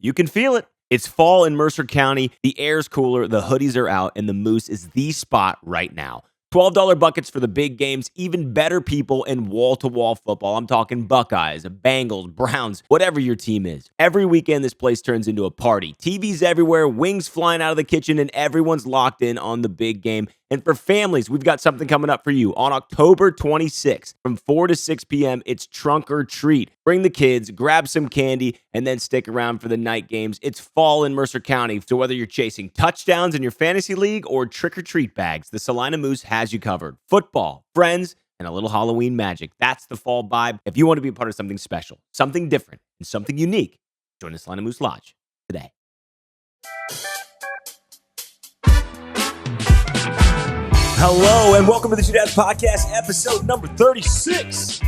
You can feel it. It's fall in Mercer County. The air's cooler, the hoodies are out, and the Moose is the spot right now. $12 buckets for the big games, even better people, and wall-to-wall football. I'm talking Buckeyes, Bengals, Browns, whatever your team is. Every weekend, this place turns into a party. TVs everywhere, wings flying out of the kitchen, and everyone's locked in on the big game. And for families, we've got something coming up for you. On October 26th, from 4 to 6 p.m., it's Trunk or Treat. Bring the kids, grab some candy, and then stick around for the night games. It's fall in Mercer County, so whether you're chasing touchdowns in your fantasy league or trick-or-treat bags, the Salina Moose has you covered. Football, friends, and a little Halloween magic. That's the fall vibe. If you want to be a part of something special, something different, and something unique, join the Salina Moose Lodge today. Hello, and welcome to the Two Dads Podcast, episode number 36.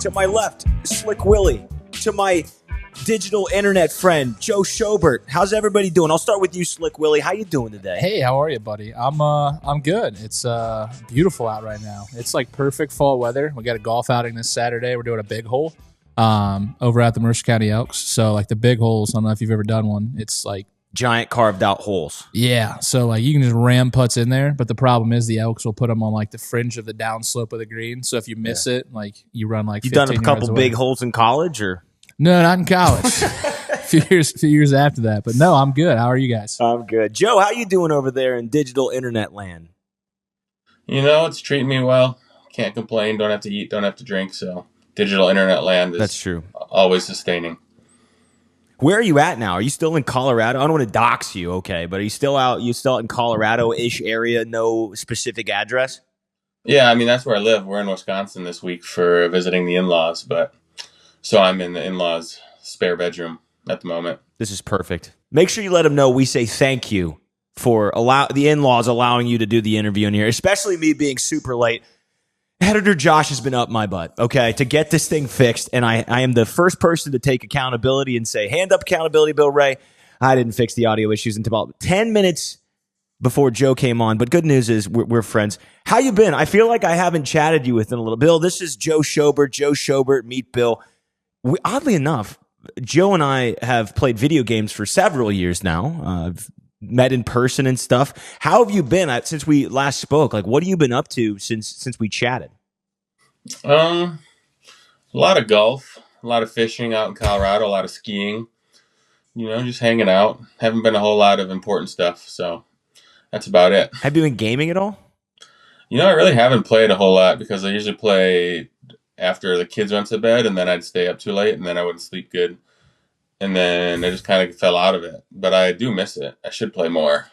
To my left, Slick Willie. To my digital internet friend, Joe Schobert. How's everybody doing? I'll start with you, Slick Willie. How you doing today? Hey, how are you, buddy? I'm good. It's beautiful out right now. It's like perfect fall weather. We got a golf outing this Saturday. We're doing a big hole over at the Mercer County Elks. So like the big holes, I don't know if you've ever done one. It's like giant carved out holes. Yeah, so like you can just ram putts in there, but the problem is the Elks will put them on like the fringe of the downslope of the green. So if you miss it, like you run like you've done a couple big holes in college, or no, not in college. a few years after that, but no, I'm good. How are you guys? I'm good. Joe, how you doing over there in digital internet land? You know, it's treating me well. Can't complain. Don't have to eat. Don't have to drink. So digital internet land is that's true. Always sustaining. Where are you at now? Are you still in Colorado? I don't want to dox you, okay, but are you still out? You still out in Colorado-ish area? No specific address? Yeah, I mean that's where I live. We're in Wisconsin this week for visiting the in-laws, but so I'm in the in-laws' spare bedroom at the moment. This is perfect. Make sure you let them know we say thank you for the in-laws allowing you to do the interview in here, especially me being super late. Editor Josh has been up my butt, okay, to get this thing fixed, and I am the first person to take accountability and say, hand up accountability, Bill Ray. I didn't fix the audio issues until about 10 minutes before Joe came on, but good news is we're friends. How you been? I feel like I haven't chatted you with in a little. Bill, this is Joe Schobert. Joe Schobert, meet Bill. Oddly enough, Joe and I have played video games for several years now. I've met in person and stuff. How have you been since we last spoke? Like, what have you been up to since we chatted? A lot of golf, a lot of fishing out in Colorado, a lot of skiing. You know, just hanging out. Haven't been a whole lot of important stuff, so that's about it. Have you been gaming at all? You know, I really haven't played a whole lot because I usually play after the kids went to bed, and then I'd stay up too late, and then I wouldn't sleep good. And then I just kind of fell out of it. But I do miss it. I should play more.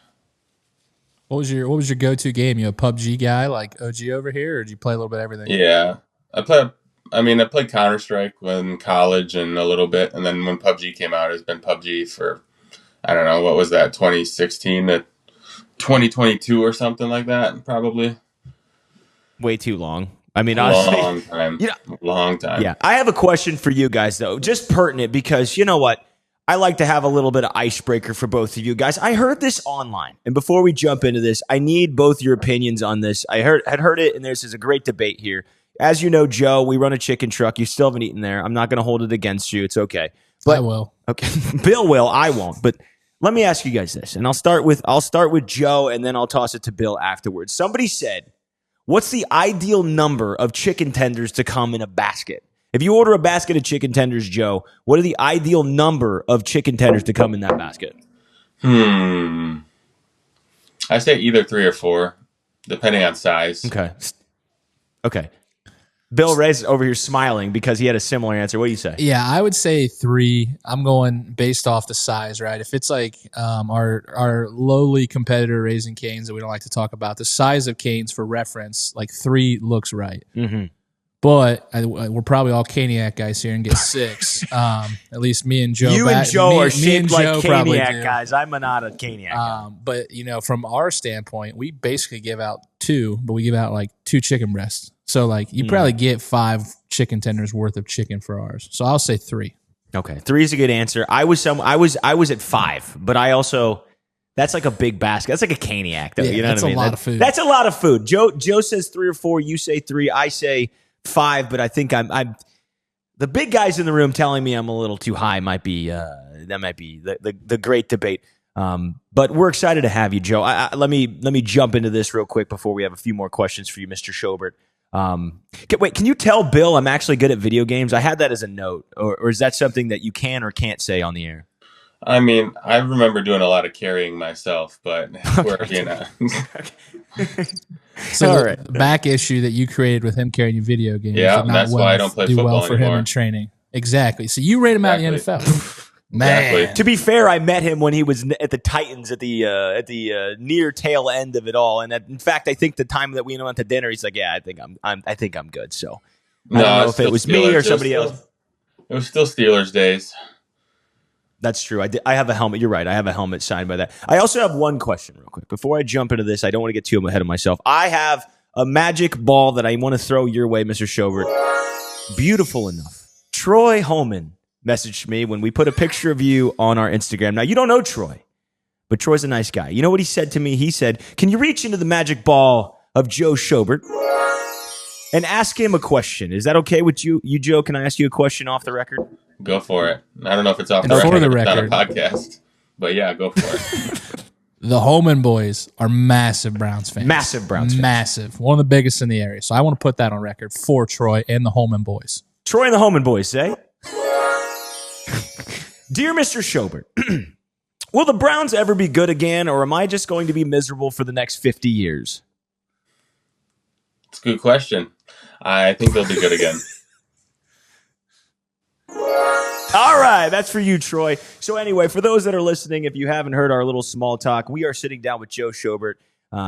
What was your go-to game? You a PUBG guy like OG over here, or did you play a little bit of everything? Yeah. I played Counter-Strike in college and a little bit. And then when PUBG came out, it's been PUBG for, I don't know, what was that, 2016 to 2022 or something like that, probably. Way too long. I mean, honestly, long time. Long time. Yeah. I have a question for you guys, though, just pertinent because you know what? I like to have a little bit of icebreaker for both of you guys. I heard this online, and before we jump into this, I need both your opinions on this. I had heard it, and this is a great debate here. As you know, Joe, we run a chicken truck. You still haven't eaten there. I'm not going to hold it against you. It's okay. But I will. Okay, Bill will. I won't. But let me ask you guys this, and I'll start with Joe, and then I'll toss it to Bill afterwards. Somebody said, what's the ideal number of chicken tenders to come in a basket? If you order a basket of chicken tenders, Joe, what are the ideal number of chicken tenders to come in that basket? I say either 3 or 4, depending on size. Okay. Bill Ray's over here smiling because he had a similar answer. What do you say? Yeah, I would say 3. I'm going based off the size, right? If it's like our lowly competitor Raising Cane's that we don't like to talk about, the size of Cane's for reference, like 3 looks right. Mm-hmm. But we're probably all Caniac guys here and get 6. At least me and Joe. You and Joe are shaped like Caniac guys. I'm not a Caniac guy. But, you know, from our standpoint, we basically give out 2, but we give out like 2 chicken breasts. So, like, you probably get 5 chicken tenders worth of chicken for ours. So I'll say 3. Okay, 3 is a good answer. I was at 5, but I also that's like a big basket. That's like a Caniac, though. Yeah, you know what I mean? That's a lot of food. That's a lot of food. Joe says 3 or 4. You say 3. I say 5, but I think I'm The big guys in the room telling me I'm a little too high might be the great debate. But we're excited to have you, Joe. Let me jump into this real quick before we have a few more questions for you, Mr. Schobert. Can you tell Bill I'm actually good at video games? I had that as a note, or is that something that you can or can't say on the air? I mean, I remember doing a lot of carrying myself, but So All the right. back issue that you created with him carrying you video games, Yeah, did not that's why I don't play do football well for him anymore. in training. Exactly. So you rate him out in the NFL. Man. Exactly. To be fair, I met him when he was at the Titans at the near tail end of it all, and in fact, I think the time that we went to dinner, he's like, "Yeah, I think I'm good." So I don't know if it was me or somebody else. It was still Steelers days. That's true. I have a helmet. You're right. I have a helmet signed by that. I also have one question real quick. Before I jump into this, I don't want to get too ahead of myself. I have a magic ball that I want to throw your way, Mr. Schobert. Beautiful enough. Troy Holman messaged me when we put a picture of you on our Instagram. Now, you don't know Troy, but Troy's a nice guy. You know what he said to me? He said, "Can you reach into the magic ball of Joe Schobert and ask him a question?" Is that okay with you, Joe? Can I ask you a question off the record? Go for it. I don't know if it's off And the for record. the It's not a record. podcast. But yeah, go for it. The Holman boys are massive Browns fans. Massive Browns fans. Massive. One of the biggest in the area. So I want to put that on record for Troy and the Holman boys. Troy and the Holman boys say, "Dear Mr. Schobert, will the Browns ever be good again, or am I just going to be miserable for the next 50 years?" It's a good question. I think they'll be good again. All right, that's for you, Troy. So anyway, for those that are listening, if you haven't heard our little small talk, we are sitting down with Joe Schobert.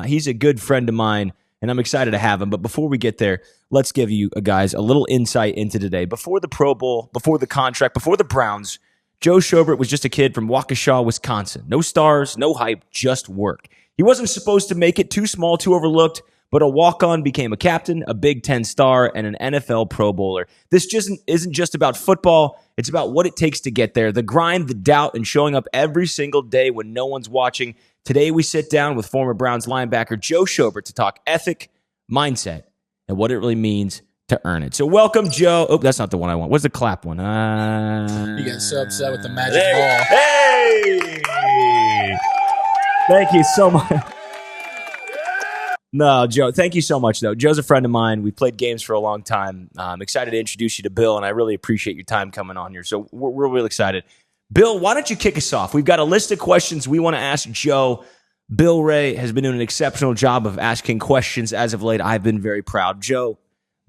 He's a good friend of mine, and I'm excited to have him. But before we get there, let's give you guys a little insight into today. Before the Pro Bowl, before the contract, before the Browns, Joe Schobert was just a kid from Waukesha, Wisconsin. No stars, no hype, just work. He wasn't supposed to make it, too small, too overlooked, but a walk-on became a captain, a Big Ten star, and an NFL Pro Bowler. This just isn't just about football. It's about what it takes to get there, the grind, the doubt, and showing up every single day when no one's watching. Today, we sit down with former Browns linebacker Joe Schobert to talk ethic, mindset, and what it really means to earn it. So welcome, Joe. Oh, that's not the one I want. What's the clap one? You get so upset with the magic ball. Hey! Thank you so much. No, Joe, thank you so much, though. Joe's a friend of mine. We played games for a long time. I'm excited to introduce you to Bill, and I really appreciate your time coming on here. So we're really excited. Bill, why don't you kick us off? We've got a list of questions we want to ask Joe. Bill Ray has been doing an exceptional job of asking questions as of late. I've been very proud. Joe,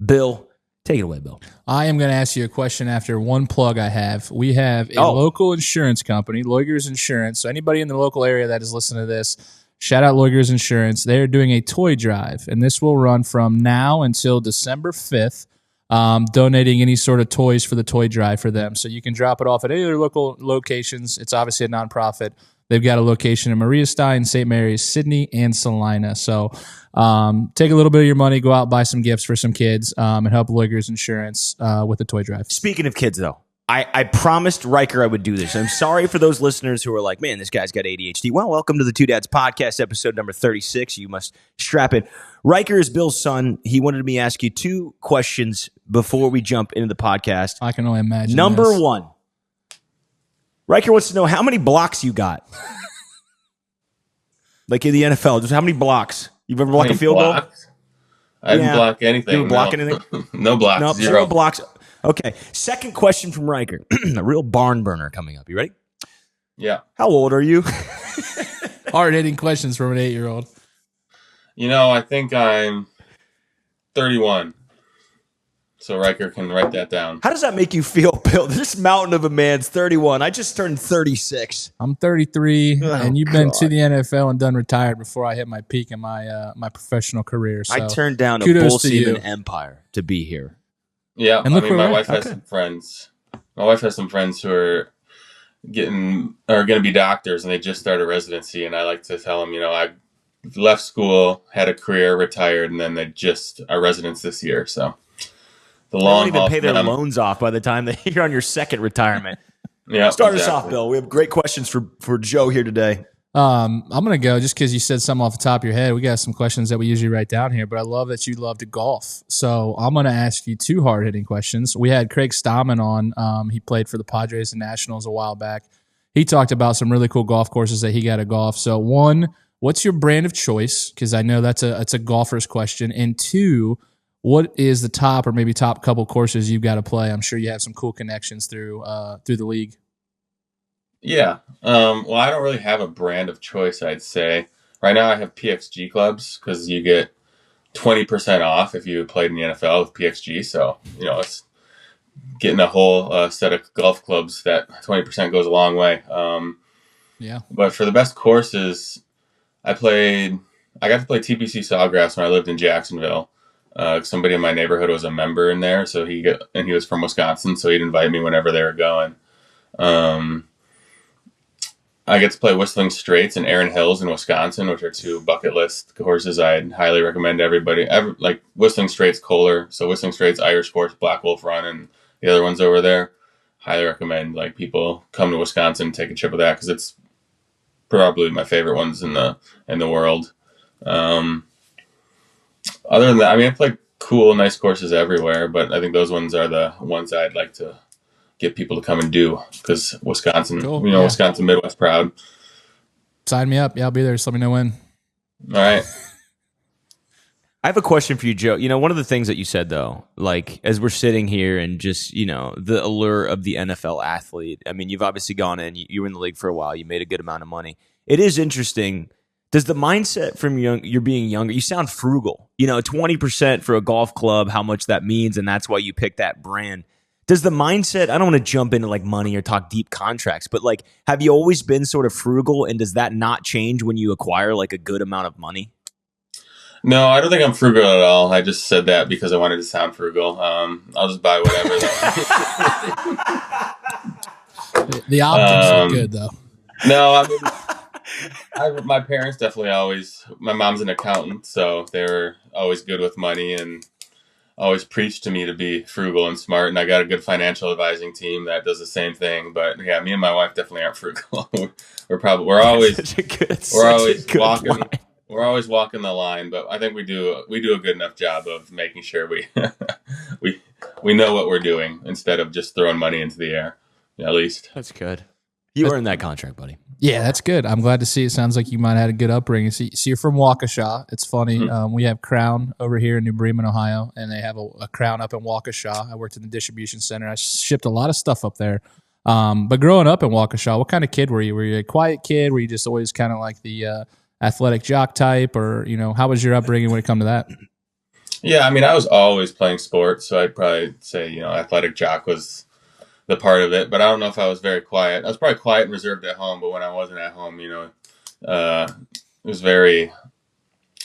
Bill, take it away, Bill. I am going to ask you a question after one plug I have. We have a local insurance company, Loigers Insurance. So anybody in the local area that is listening to this, shout out Loigers Insurance. They are doing a toy drive, and this will run from now until December 5th, donating any sort of toys for the toy drive for them. So you can drop it off at any of their local locations. It's obviously a nonprofit. They've got a location in Maria Stein, St. Mary's, Sydney, and Salina. So take a little bit of your money, go out, buy some gifts for some kids, and help Loigers Insurance with the toy drive. Speaking of kids, though, I promised Riker I would do this. I'm sorry for those listeners who are like, man, this guy's got ADHD. Well, welcome to the Two Dads Podcast, episode number 36. You must strap in. Riker is Bill's son. He wanted me to ask you two questions before we jump into the podcast. I can only imagine. Number this. one, Riker wants to know how many blocks you got. Like in the NFL, just how many blocks? You've ever blocked a field goal? I didn't block anything. You ever block anything? No blocks. Nope, zero blocks. Okay. Second question from Riker. A real barn burner coming up. You ready? Yeah. How old are you? Hard-hitting questions from an 8-year-old. You know, I think I'm 31. So Riker can write that down. How does that make you feel, Bill? This mountain of a man's 31. I just turned 36. I'm 33, Oh, and you've been God. to the NFL and done retired before I hit my peak in my my professional career. So I turned down a kudos Bull to Seaman you. empire to be here. Yeah, And look I mean, where my we're wife at. has Okay. some friends. My wife has some friends who are going to be doctors, and they just started residency. And I like to tell them, you know, I left school, had a career, retired, and then they just are residents this year. So the They long don't even haul pay for their them. loans off by the time that you're on your second retirement. Yeah, Start us off, exactly. Bill. We have great questions for Joe here today. I'm gonna go just because you said something off the top of your head. We got some questions that we usually write down here, but I love that you love to golf. So I'm gonna ask you two hard hitting questions. We had Craig Stammen on. He played for the Padres and Nationals a while back. He talked about some really cool golf courses that he got to golf. So one, what's your brand of choice? Because I know that's a golfer's question. And two, what is the top or maybe top couple courses you've got to play? I'm sure you have some cool connections through the league. Yeah. Well, I don't really have a brand of choice, I'd say. Right now I have PXG clubs because you get 20% off if you played in the NFL with PXG. So, it's getting a whole set of golf clubs. That 20% goes a long way. Yeah. But for the best courses, I got to play TPC Sawgrass when I lived in Jacksonville. Somebody in my neighborhood was a member in there, so he was from Wisconsin, so he'd invite me whenever they were going. I get to play Whistling Straits and Erin Hills in Wisconsin, which are two bucket list courses I'd highly recommend to everybody. Like Whistling Straits Kohler, so Whistling Straits Irish Course, Black Wolf Run, and the other ones over there. Highly recommend people come to Wisconsin and take a trip of that because it's probably my favorite ones in the world. Other than that, I play cool, nice courses everywhere, but I think those ones are the ones I'd like to get people to come and do because Wisconsin, cool. Yeah. Wisconsin Midwest proud. Sign me up. Yeah, I'll be there. Just let me know when. All right. I have a question for you, Joe. One of the things that you said, though, like as we're sitting here and just, the allure of the NFL athlete. You've obviously gone in, you were in the league for a while, you made a good amount of money. It is interesting. Does the mindset from you're being younger, you sound frugal, 20% for a golf club, how much that means, and that's why you pick that brand. Does the mindset, I don't want to jump into like money or talk deep contracts, but like, have you always been sort of frugal, and does that not change when you acquire like a good amount of money? No, I don't think I'm frugal at all. I just said that because I wanted to sound frugal. I'll just buy whatever. The optics are good, though. No, my parents definitely my mom's an accountant, so they were always good with money and always preached to me to be frugal and smart. And I got a good financial advising team that does the same thing. But yeah, me and my wife definitely aren't frugal. We're always walking the line, but I think we do a good enough job of making sure we we know what we're doing instead of just throwing money into the air. At least that's good. You earned that contract, buddy. Yeah, that's good. I'm glad to see. It sounds like you might have had a good upbringing. So you're from Waukesha. It's funny. Mm-hmm. We have Crown over here in New Bremen, Ohio, and they have a Crown up in Waukesha. I worked in the distribution center. I shipped a lot of stuff up there. But growing up in Waukesha, what kind of kid were you? Were you a quiet kid? Were you just always kind of like the athletic jock type? Or, how was your upbringing when it come to that? Yeah, I was always playing sports, so I'd probably say, athletic jock was the part of it, but I don't know if I was very quiet. I was probably quiet and reserved at home, but when I wasn't at home, it was very,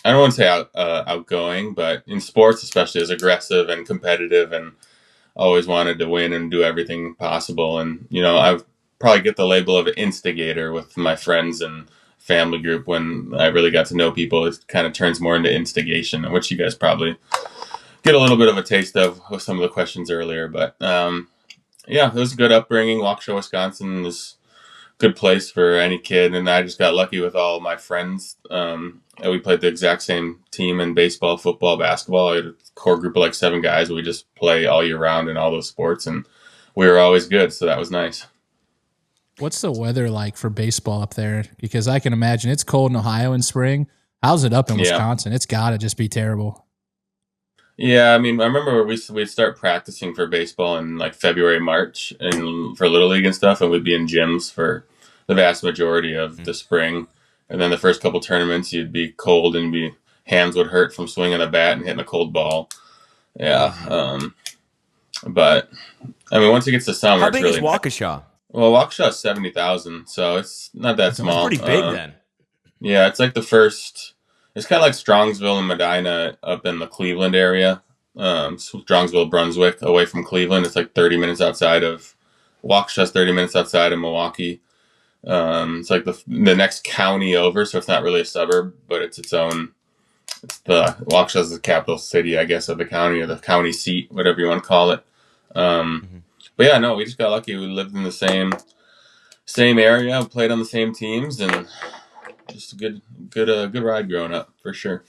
I don't want to say outgoing, but in sports especially, is aggressive and competitive and always wanted to win and do everything possible. And, I probably get the label of an instigator with my friends and family group. When I really got to know people, it kind of turns more into instigation, which you guys probably get a little bit of a taste of with some of the questions earlier, but, yeah, it was a good upbringing. Waukesha, Wisconsin is a good place for any kid. And I just got lucky with all my friends. We played the exact same team in baseball, football, basketball. I had a core group of like 7 guys. We just play all year round in all those sports. And we were always good, so that was nice. What's the weather like for baseball up there? Because I can imagine it's cold in Ohio in spring. How's it up in Wisconsin? It's got to just be terrible. Yeah, I remember we'd start practicing for baseball in like February, March, and for Little League and stuff, and we'd be in gyms for the vast majority of the spring. And then the first couple tournaments, you'd be cold and hands would hurt from swinging a bat and hitting a cold ball. Yeah, but once it gets to summer, how big it's really is Waukesha? Well, Waukesha is 70,000, so it's not that small. It's pretty big then. Yeah, it's like the first. It's kind of like Strongsville and Medina up in the Cleveland area. Strongsville, Brunswick, away from Cleveland. It's like 30 minutes outside of Waukesha's 30 minutes outside of Milwaukee. It's like the next county over, so it's not really a suburb, but it's its own. Waukesha's the capital city, I guess, of the county, or the county seat, whatever you want to call it. But yeah, no, we just got lucky. We lived in the same area, played on the same teams, and just a good ride growing up for sure.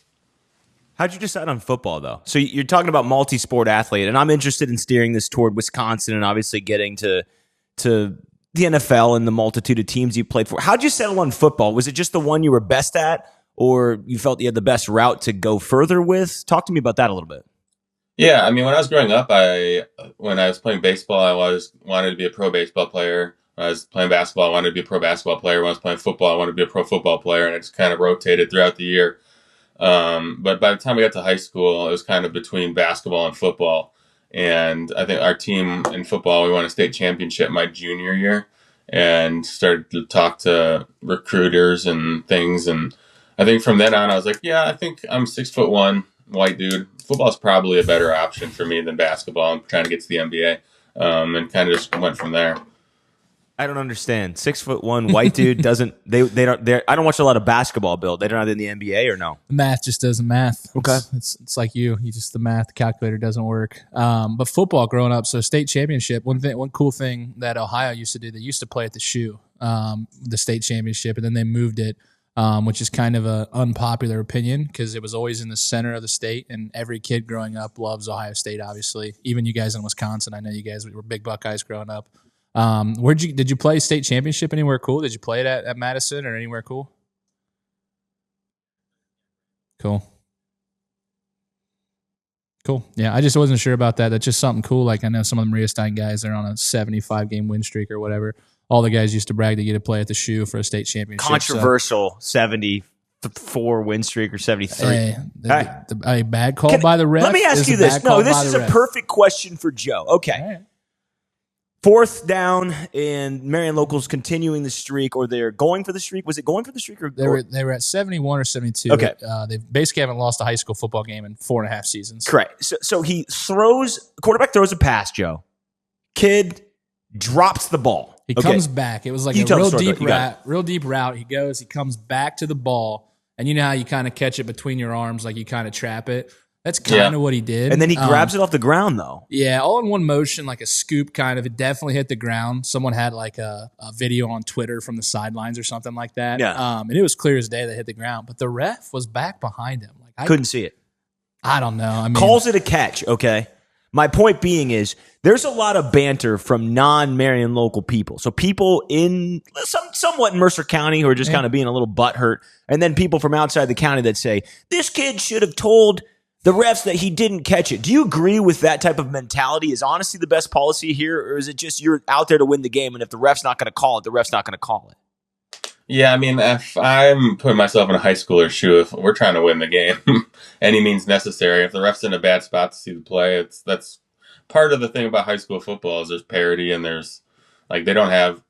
How'd you decide on football, though? So you're talking about multi-sport athlete, and I'm interested in steering this toward Wisconsin and obviously getting to the NFL and the multitude of teams you played for. How'd you settle on football? Was it just the one you were best at, or you felt you had the best route to go further with? Talk to me about that a little bit. Yeah, I mean, when I was growing up, when I was playing baseball, I wanted to be a pro baseball player. When I was playing basketball, I wanted to be a pro basketball player. When I was playing football, I wanted to be a pro football player, and it just kind of rotated throughout the year. But by the time we got to high school, it was kind of between basketball and football. And I think our team in football, we won a state championship my junior year and started to talk to recruiters and things. And I think from then on, I was like, yeah, I think I'm 6'1", white dude. Football is probably a better option for me than basketball. I'm trying to get to the NBA, and kind of just went from there. I don't understand. 6'1" white dude doesn't. They don't. I don't watch a lot of basketball. Bill, they're not in the NBA or no? The math just doesn't math. Okay, it's like you just the math calculator doesn't work. But football growing up, so state championship. One cool thing that Ohio used to do, they used to play at the shoe, the state championship, and then they moved it. Which is kind of an unpopular opinion because it was always in the center of the state, and every kid growing up loves Ohio State, obviously. Even you guys in Wisconsin, I know you guys were big Buckeyes growing up. Did you play state championship anywhere cool? Did you play it at Madison or anywhere cool? Cool. Yeah, I just wasn't sure about that. That's just something cool. Like I know some of the Maria Stein guys, they're on a 75-game win streak or whatever. All the guys used to brag to get to play at the shoe for a state championship. Controversial 74 win streak or 73. A bad call by the ref. Let me ask you this. No, this is a perfect question for Joe. Okay. Right. Fourth down, and Marion Locals continuing the streak, or they're going for the streak. Was it going for the streak? They were at 71 or 72. Okay. They basically haven't lost a high school football game in 4.5 seasons. Correct. So quarterback throws a pass, Joe. Kid drops the ball. He comes back. It was like a real deep route. He comes back to the ball, and you know how you kind of catch it between your arms, like you kind of trap it. That's kind of what he did. And then he grabs it off the ground, though. Yeah, all in one motion, like a scoop kind of. It definitely hit the ground. Someone had like a video on Twitter from the sidelines or something like that. Yeah. And it was clear as day that hit the ground. But the ref was back behind him. Like I couldn't see it. I don't know. I mean, calls it a catch, okay? My point being is there's a lot of banter from non-Marion local people. So people in somewhat in Mercer County who are just kind of being a little butthurt, and then people from outside the county that say, this kid should have told the refs that he didn't catch it. Do you agree with that type of mentality? Is honesty the best policy here, or is it just you're out there to win the game, and if the ref's not going to call it, the ref's not going to call it? Yeah, I mean, if I'm putting myself in a high schooler's shoe, if we're trying to win the game, any means necessary. If the ref's in a bad spot to see the play, that's part of the thing about high school football is there's parity and there's like they don't have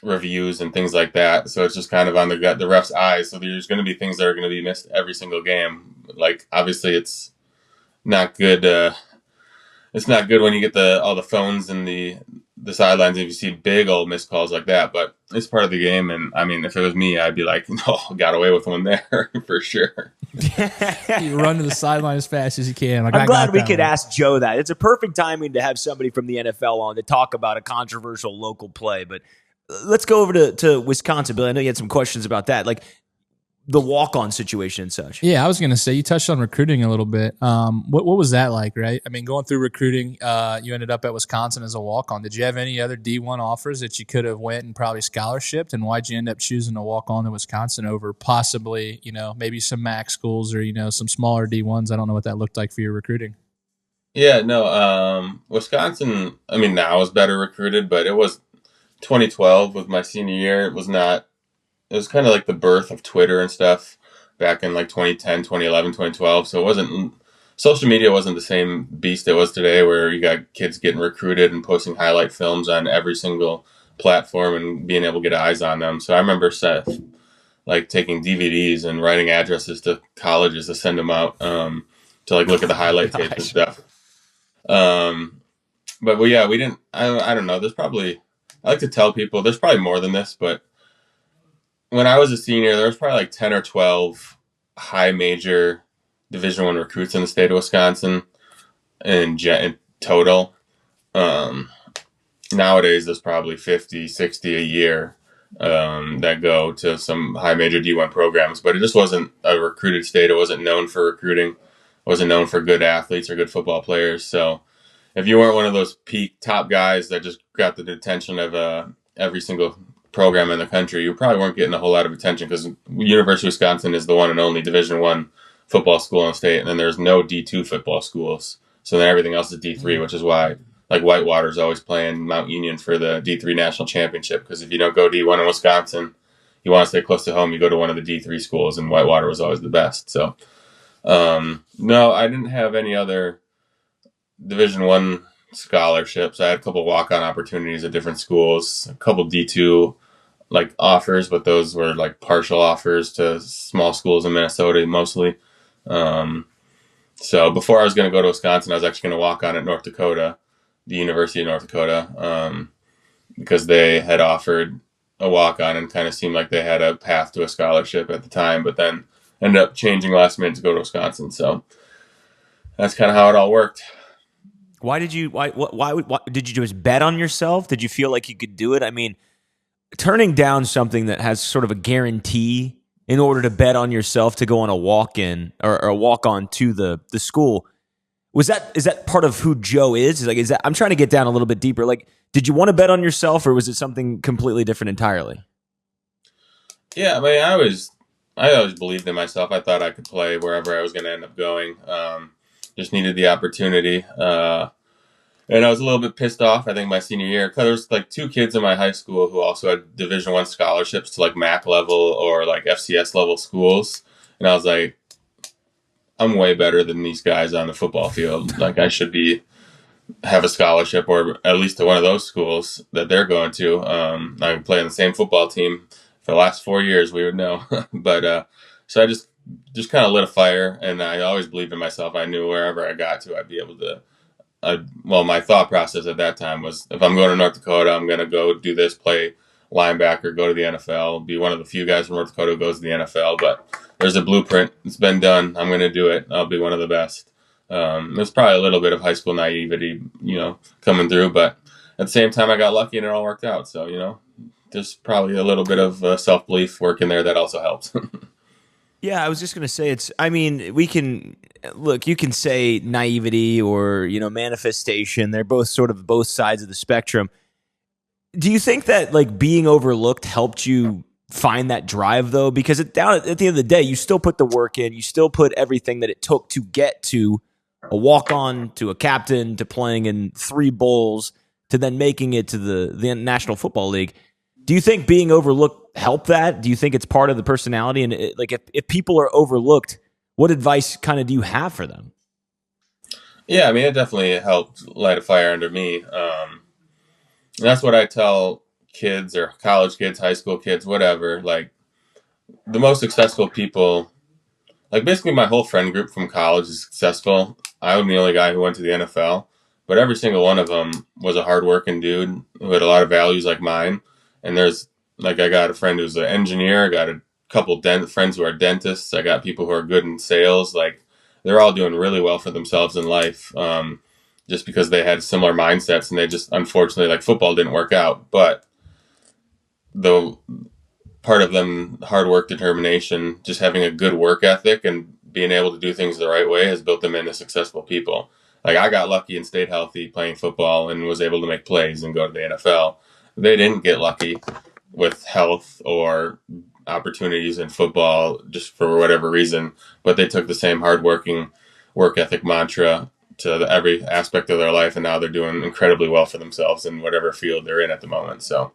reviews and things like that, so it's just kind of on the ref's eyes. So there's going to be things that are going to be missed every single game. Like obviously, it's not good. It's not good when you get all the phones and the sidelines if you see big old missed calls like that, but it's part of the game. And I mean, if it was me, I'd be like, no, got away with one there for sure. You run to the sideline as fast as you can. Like, I'm glad we could ask Joe that. It's a perfect timing to have somebody from the NFL on to talk about a controversial local play. But let's go over to Wisconsin, Billy. I know you had some questions about that. Like, the walk-on situation and such. Yeah, I was going to say, you touched on recruiting a little bit. What was that like, right? I mean, going through recruiting, you ended up at Wisconsin as a walk-on. Did you have any other D1 offers that you could have went and probably scholarshiped? And why'd you end up choosing to walk on to Wisconsin over possibly, maybe some MAC schools or, some smaller D1s? I don't know what that looked like for your recruiting. Yeah, no, Wisconsin, I mean, now is better recruited, but it was 2012 with my senior year. It was kind of like the birth of Twitter and stuff back in like 2010, 2011, 2012. So social media wasn't the same beast it was today where you got kids getting recruited and posting highlight films on every single platform and being able to get eyes on them. So I remember like taking DVDs and writing addresses to colleges to send them out to like look at the highlight tapes and stuff. But well, yeah, we didn't, I don't know. I like to tell people there's probably more than this, but when I was a senior, there was probably like 10 or 12 high major Division I recruits in the state of Wisconsin in total. Nowadays, there's probably 50, 60 a year. that go to some high major D1 programs, but it just wasn't a recruited state. It wasn't known for recruiting. It wasn't known for good athletes or good football players. So if you weren't one of those peak top guys that just got the attention of every single program in the country, you probably weren't getting a whole lot of attention, because University of Wisconsin is the one and only Division I football school in the state, and then there's no D2 football schools. So then everything else is D3, which is why like Whitewater's always playing Mount Union for the D3 national championship, because if you don't go D1 in Wisconsin, you want to stay close to home, you go to one of the D3 schools, and Whitewater was always the best. So no, I didn't have any other Division I scholarships. I had a couple walk-on opportunities at different schools, a couple D2 like offers, but those were like partial offers to small schools in Minnesota mostly. So before I was going to go to Wisconsin, I was actually going to walk on at North Dakota, the University of North Dakota, because they had offered a walk-on and kind of seemed like they had a path to a scholarship at the time, but then ended up changing last minute to go to Wisconsin. So that's kind of how it all worked. Why did you did you just bet on yourself? Did you feel like you could do it? I mean, turning down something that has sort of a guarantee in order to bet on yourself to go on a walk-in or a walk-on to the school, is that part of who Joe is? Is that, I'm trying to get down a little bit deeper. Like, did you want to bet on yourself, or was it something completely different entirely? Yeah, I mean, I always believed in myself. I thought I could play wherever I was going to end up going. Just needed the opportunity. And I was a little bit pissed off, I think, my senior year, because there was like two kids in my high school who also had Division I scholarships to like MAC level or like FCS level schools. And I was like, I'm way better than these guys on the football field. Like, I should have a scholarship, or at least to one of those schools that they're going to. I play on the same football team for the last 4 years, we would know. But so I just kind of lit a fire, and I always believed in myself. I knew wherever I got to, I'd be able to. My thought process at that time was, if I'm going to North Dakota, I'm going to go do this, play linebacker, go to the NFL, be one of the few guys from North Dakota who goes to the NFL. But there's a blueprint. It's been done. I'm going to do it. I'll be one of the best. There's probably a little bit of high school naivety, coming through. But at the same time, I got lucky and it all worked out. So, there's probably a little bit of self-belief work in there that also helps. Yeah, I was just going to say you can say naivety or, manifestation. They're both sort of both sides of the spectrum. Do you think that like being overlooked helped you find that drive though? Because at the end of the day, you still put the work in, you still put everything that it took to get to a walk-on, to a captain, to playing in 3 bowls, to then making it to the National Football League. Do you think being overlooked helped that? Do you think it's part of the personality? And if people are overlooked, what advice kind of do you have for them? Yeah, I mean, it definitely helped light a fire under me. And that's what I tell kids, or college kids, high school kids, whatever. Like, the most successful people, like basically my whole friend group from college is successful. I'm the only guy who went to the NFL, but every single one of them was a hardworking dude who had a lot of values like mine. And there's, like, I got a friend who's an engineer. I got a couple friends who are dentists. I got people who are good in sales. Like, they're all doing really well for themselves in life, just because they had similar mindsets, and they just, unfortunately, like, football didn't work out. But the part of them, hard work, determination, just having a good work ethic and being able to do things the right way has built them into successful people. Like, I got lucky and stayed healthy playing football and was able to make plays and go to the NFL. They didn't get lucky with health or opportunities in football just for whatever reason, but they took the same hardworking work ethic mantra to every aspect of their life, and now they're doing incredibly well for themselves in whatever field they're in at the moment. So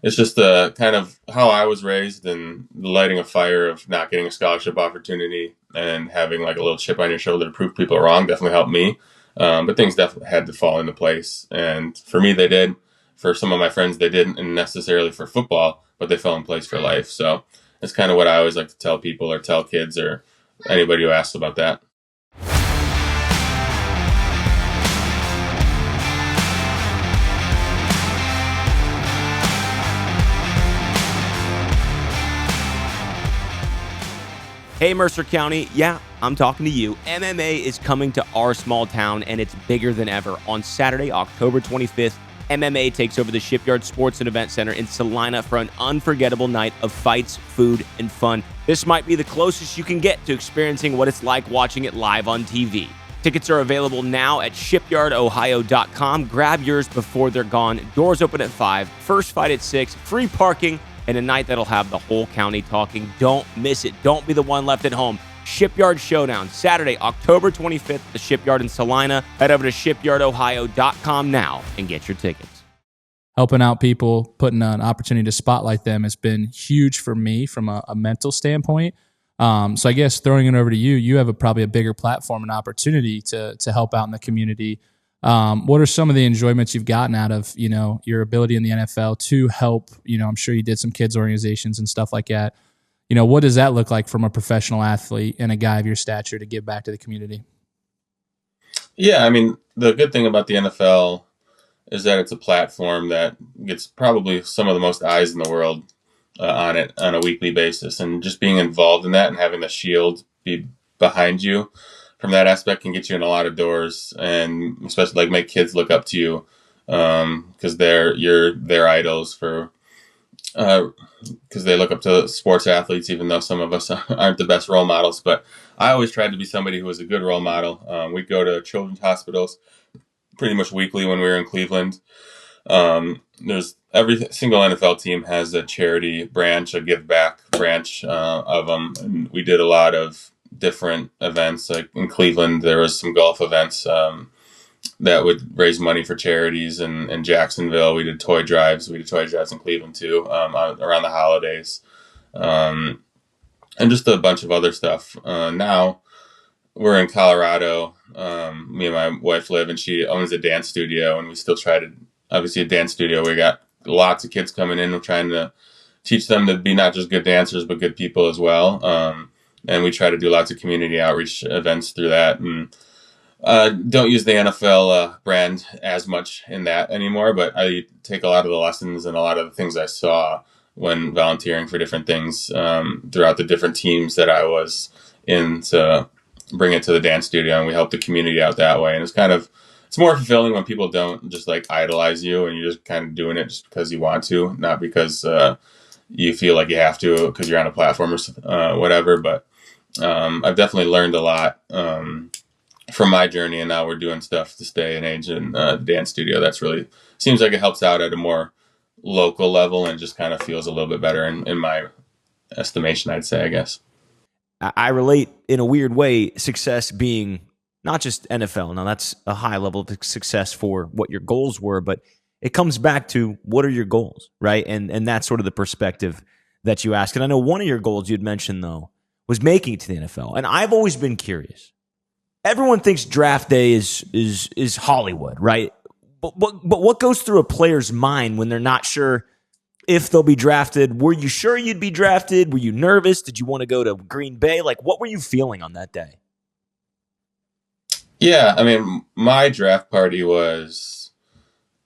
it's just kind of how I was raised, and lighting a fire of not getting a scholarship opportunity and having like a little chip on your shoulder to prove people wrong definitely helped me. But things definitely had to fall into place, and for me they did. For some of my friends, they didn't, and necessarily for football, but they fell in place for life. So it's kind of what I always like to tell people, or tell kids, or anybody who asks about that. Hey, Mercer County. Yeah, I'm talking to you. MMA is coming to our small town, and it's bigger than ever. On Saturday, October 25th, MMA takes over the Shipyard Sports and Event Center in Salina for an unforgettable night of fights, food, and fun. This might be the closest you can get to experiencing what it's like watching it live on TV. Tickets are available now at shipyardohio.com. Grab yours before they're gone. Doors open at 5, first fight at 6, free parking, and a night that'll have the whole county talking. Don't miss it. Don't be the one left at home. Shipyard Showdown, Saturday, October 25th at the Shipyard in Salina. Head over to shipyardohio.com now and get your tickets. Helping out people, putting an opportunity to spotlight them has been huge for me from a mental standpoint. So I guess throwing it over to you, you have probably a bigger platform and opportunity to help out in the community. What are some of the enjoyments you've gotten out of, your ability in the NFL to help, I'm sure you did some kids organizations and stuff like that. What does that look like from a professional athlete and a guy of your stature to give back to the community? Yeah, I mean, the good thing about the NFL is that it's a platform that gets probably some of the most eyes in the world on it on a weekly basis. And just being involved in that and having the shield be behind you from that aspect can get you in a lot of doors, and especially like make kids look up to you because you're their idols for because they look up to sports athletes, even though some of us aren't the best role models. But I always tried to be somebody who was a good role model. We'd go to children's hospitals pretty much weekly when we were in Cleveland. There's every single NFL team has a charity branch, a give back branch of them. And we did a lot of different events. Like in Cleveland, there was some golf events that would raise money for charities. And in Jacksonville, we did toy drives. We did toy drives in Cleveland too, around the holidays. And just a bunch of other stuff. Now we're in Colorado. Me and my wife live, and she owns a dance studio, and we still try to, obviously a dance studio. We got lots of kids coming in. We're trying to teach them to be not just good dancers, but good people as well. And we try to do lots of community outreach events through that. And don't use the NFL brand as much in that anymore, but I take a lot of the lessons and a lot of the things I saw when volunteering for different things throughout the different teams that I was in to bring it to the dance studio, and we help the community out that way. And it's more fulfilling when people don't just like idolize you and you're just kind of doing it just because you want to, not because you feel like you have to because you're on a platform or whatever. But I've definitely learned a lot from my journey, and now we're doing stuff this day and age in the dance studio. That's really seems like it helps out at a more local level and just kind of feels a little bit better in my estimation, I'd say, I guess. I relate in a weird way, success being not just NFL. Now that's a high level of success for what your goals were, but it comes back to what are your goals, right? And that's sort of the perspective that you ask. And I know one of your goals you'd mentioned though was making it to the NFL. And I've always been curious. Everyone thinks draft day is Hollywood, right? But what goes through a player's mind when they're not sure if they'll be drafted? Were you sure you'd be drafted? Were you nervous? Did you want to go to Green Bay? Like, what were you feeling on that day? Yeah, I mean, my draft party was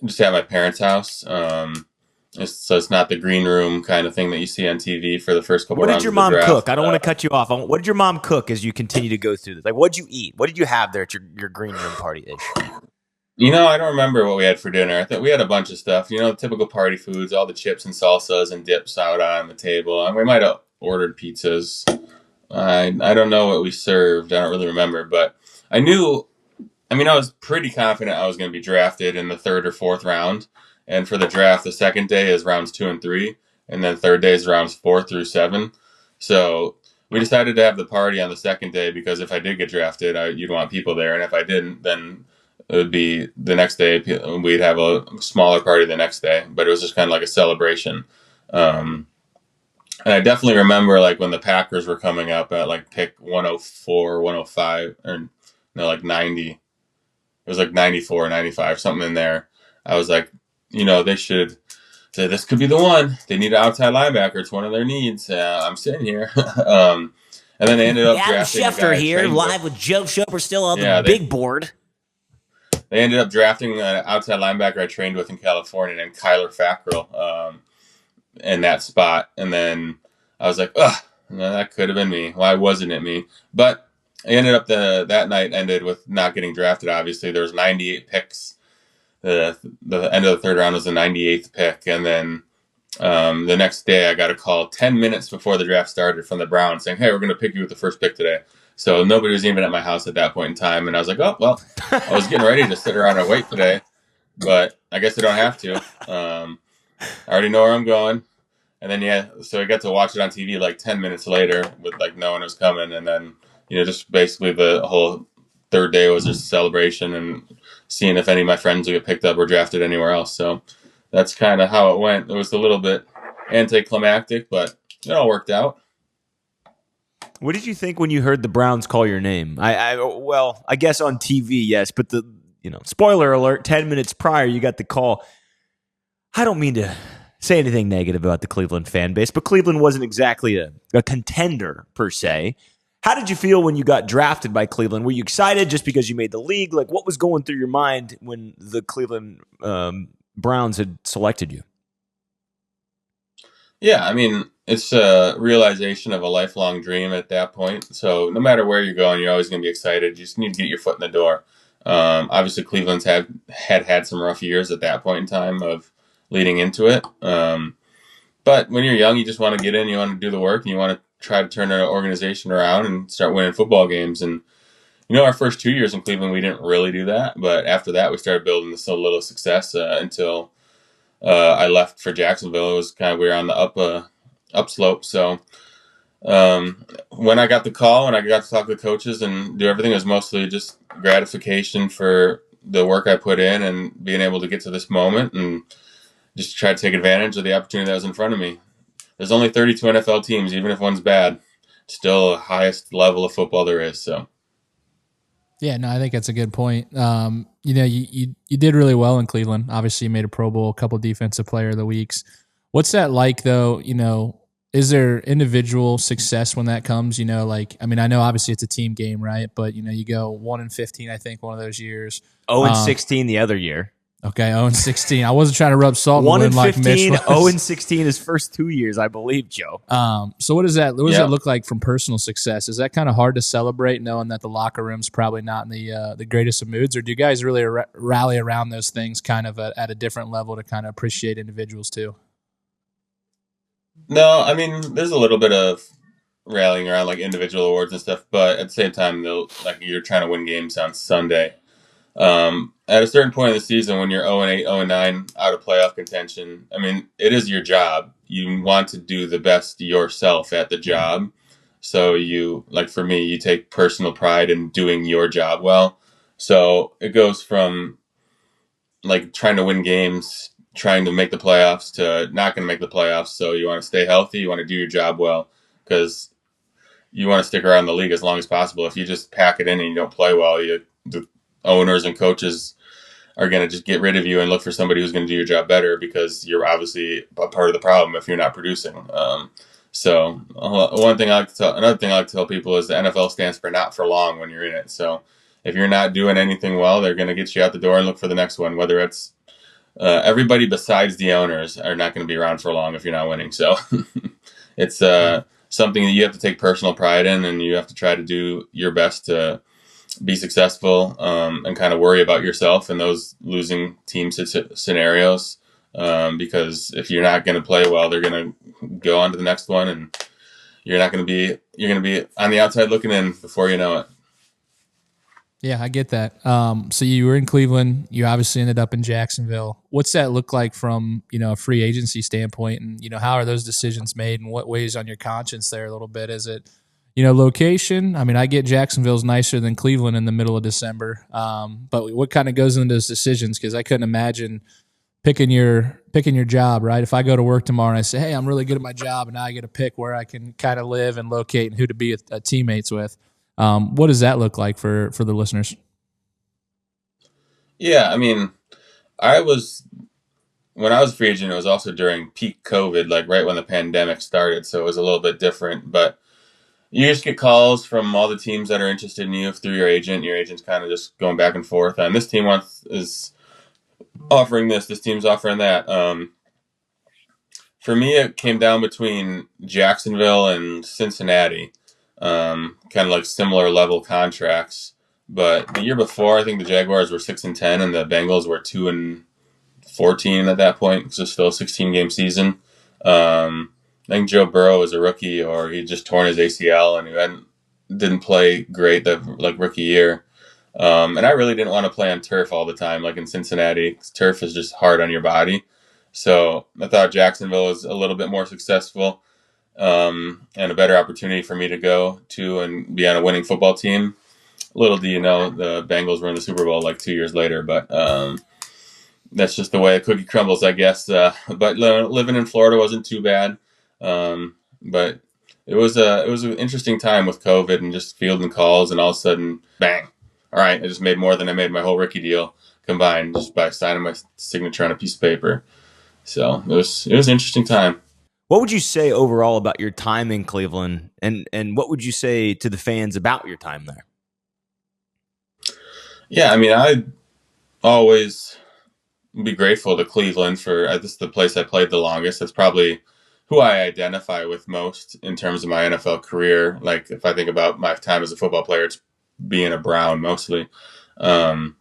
just at my parents' house. So it's not the green room kind of thing that you see on TV for the first couple rounds. What did your mom cook? I don't want to cut you off. What did your mom cook as you continue to go through this? Like, what did you eat? What did you have there at your green room party-ish? I don't remember what we had for dinner. I think we had a bunch of stuff. The typical party foods, all the chips and salsas and dips out on the table. And we might have ordered pizzas. I don't know what we served. I don't really remember. But I was pretty confident I was going to be drafted in the third or fourth round. And for the draft, the second day is rounds 2 and 3. And then third day is rounds 4 through 7. So we decided to have the party on the second day because if I did get drafted, you'd want people there. And if I didn't, then it would be the next day. We'd have a smaller party the next day, but it was just kind of like a celebration. And I definitely remember like when the Packers were coming up at like pick 104, 105, or like 90. It was like 94, 95, something in there. I was like, they should say this could be the one. They need an outside linebacker. It's one of their needs. I'm sitting here. And then they ended up drafting Schefter here, live with Joe Schobert still on the big board. They ended up drafting an outside linebacker I trained with in California named Kyler Fackrell in that spot. And then I was like, that could have been me. Why wasn't it me? But I ended up that night ended with not getting drafted, obviously. There was 98 picks the end of the third round was the 98th pick, and then the next day I got a call 10 minutes before the draft started from the Browns saying, "Hey, we're going to pick you with the first pick today." So nobody was even at my house at that point in time, and I was like, "Oh well, I was getting ready to sit around and wait today, but I guess I don't have to. I already know where I'm going." And then so I got to watch it on TV like 10 minutes later with like no one was coming, and then just basically the whole third day was just a celebration and seeing if any of my friends would get picked up or drafted anywhere else. So that's kind of how it went. It was a little bit anticlimactic, but it all worked out. What did you think when you heard the Browns call your name? I guess on TV, yes, but spoiler alert, 10 minutes prior, you got the call. I don't mean to say anything negative about the Cleveland fan base, but Cleveland wasn't exactly a contender per se. How did you feel when you got drafted by Cleveland? Were you excited just because you made the league? Like, what was going through your mind when the Cleveland Browns had selected you? Yeah, I mean, it's a realization of a lifelong dream at that point. So no matter where you're going, you're always going to be excited. You just need to get your foot in the door. Obviously, Cleveland's had some rough years at that point in time of leading into it. But when you're young, you just want to get in, you want to do the work, and you want to try to turn an organization around and start winning football games. And our first 2 years in Cleveland, we didn't really do that. But after that, we started building this little success until I left for Jacksonville. It was we were on the upslope. So when I got the call and I got to talk to the coaches and do everything, it was mostly just gratification for the work I put in and being able to get to this moment and just try to take advantage of the opportunity that was in front of me. There's only 32 NFL teams. Even if one's bad, still the highest level of football there is. So. Yeah, no, I think that's a good point. You did really well in Cleveland. Obviously, you made a Pro Bowl, a couple of Defensive Player of the Weeks. What's that like, though? Is there individual success when that comes? I know obviously it's a team game, right? But you go 1-15, I think, one of those years. 0-16 the other year. Okay, 0-16. I wasn't trying to rub salt in the wind like Mitch was. 0-16 his first 2 years, I believe, Joe. So what does that look like from personal success? Is that kind of hard to celebrate, knowing that the locker room's probably not in the greatest of moods, or do you guys really rally around those things kind of at a different level to kind of appreciate individuals too? No, I mean, there's a little bit of rallying around like individual awards and stuff, but at the same time, you're trying to win games on Sunday. At a certain point in the season, when you're 0-8, 0-9, out of playoff contention, I mean, it is your job. You want to do the best yourself at the job. So for me, you take personal pride in doing your job well. So it goes from like trying to win games, trying to make the playoffs, to not going to make the playoffs. So you want to stay healthy. You want to do your job well because you want to stick around the league as long as possible. If you just pack it in and you don't play well, the owners and coaches are going to just get rid of you and look for somebody who's going to do your job better because you're obviously a part of the problem if you're not producing. Another thing I like to tell people is the NFL stands for not for long when you're in it. So if you're not doing anything well, they're going to get you out the door and look for the next one, whether it's everybody besides the owners are not going to be around for long if you're not winning. So it's something that you have to take personal pride in, and you have to try to do your best to be successful and kind of worry about yourself in those losing team scenarios. Because if you're not going to play well, they're going to go on to the next one, and you're going to be on the outside looking in before you know it. Yeah, I get that. So you were in Cleveland. You obviously ended up in Jacksonville. What's that look like from a free agency standpoint, and how are those decisions made, and what weighs on your conscience there a little bit? Is it location? I mean, I get Jacksonville's nicer than Cleveland in the middle of December, but what kind of goes into those decisions? Because I couldn't imagine picking your job, right? If I go to work tomorrow and I say, hey, I'm really good at my job, and now I get to pick where I can kind of live and locate and who to be a teammates with. What does that look like for the listeners? Yeah, I mean, when I was a free agent, it was also during peak COVID, like right when the pandemic started, so it was a little bit different. But you just get calls from all the teams that are interested in you through your agent. Your agent's kind of just going back and forth. And this team is offering this team's offering that. For me, it came down between Jacksonville and Cincinnati, kind of like similar level contracts. But the year before, I think the Jaguars were 6-10, and the Bengals were 2-14 at that point. So still a 16-game season. I think Joe Burrow was a rookie, or he just torn his ACL, and didn't play great the rookie year. And I really didn't want to play on turf all the time, like in Cincinnati. 'Cause turf is just hard on your body. So I thought Jacksonville was a little bit more successful, and a better opportunity for me to go to and be on a winning football team. Little do you know, the Bengals were in the Super Bowl like 2 years later, but that's just the way a cookie crumbles, I guess. But living in Florida wasn't too bad. But it was an interesting time with COVID and just fielding calls, and all of a sudden, bang! All right, I just made more than I made my whole rookie deal combined just by signing my signature on a piece of paper. So it was an interesting time. What would you say overall about your time in Cleveland, and what would you say to the fans about your time there? Yeah, I mean, I always be grateful to Cleveland for this is the place I played the longest. That's probably who I identify with most in terms of my NFL career. Like if I think about my time as a football player, it's being a Brown mostly. And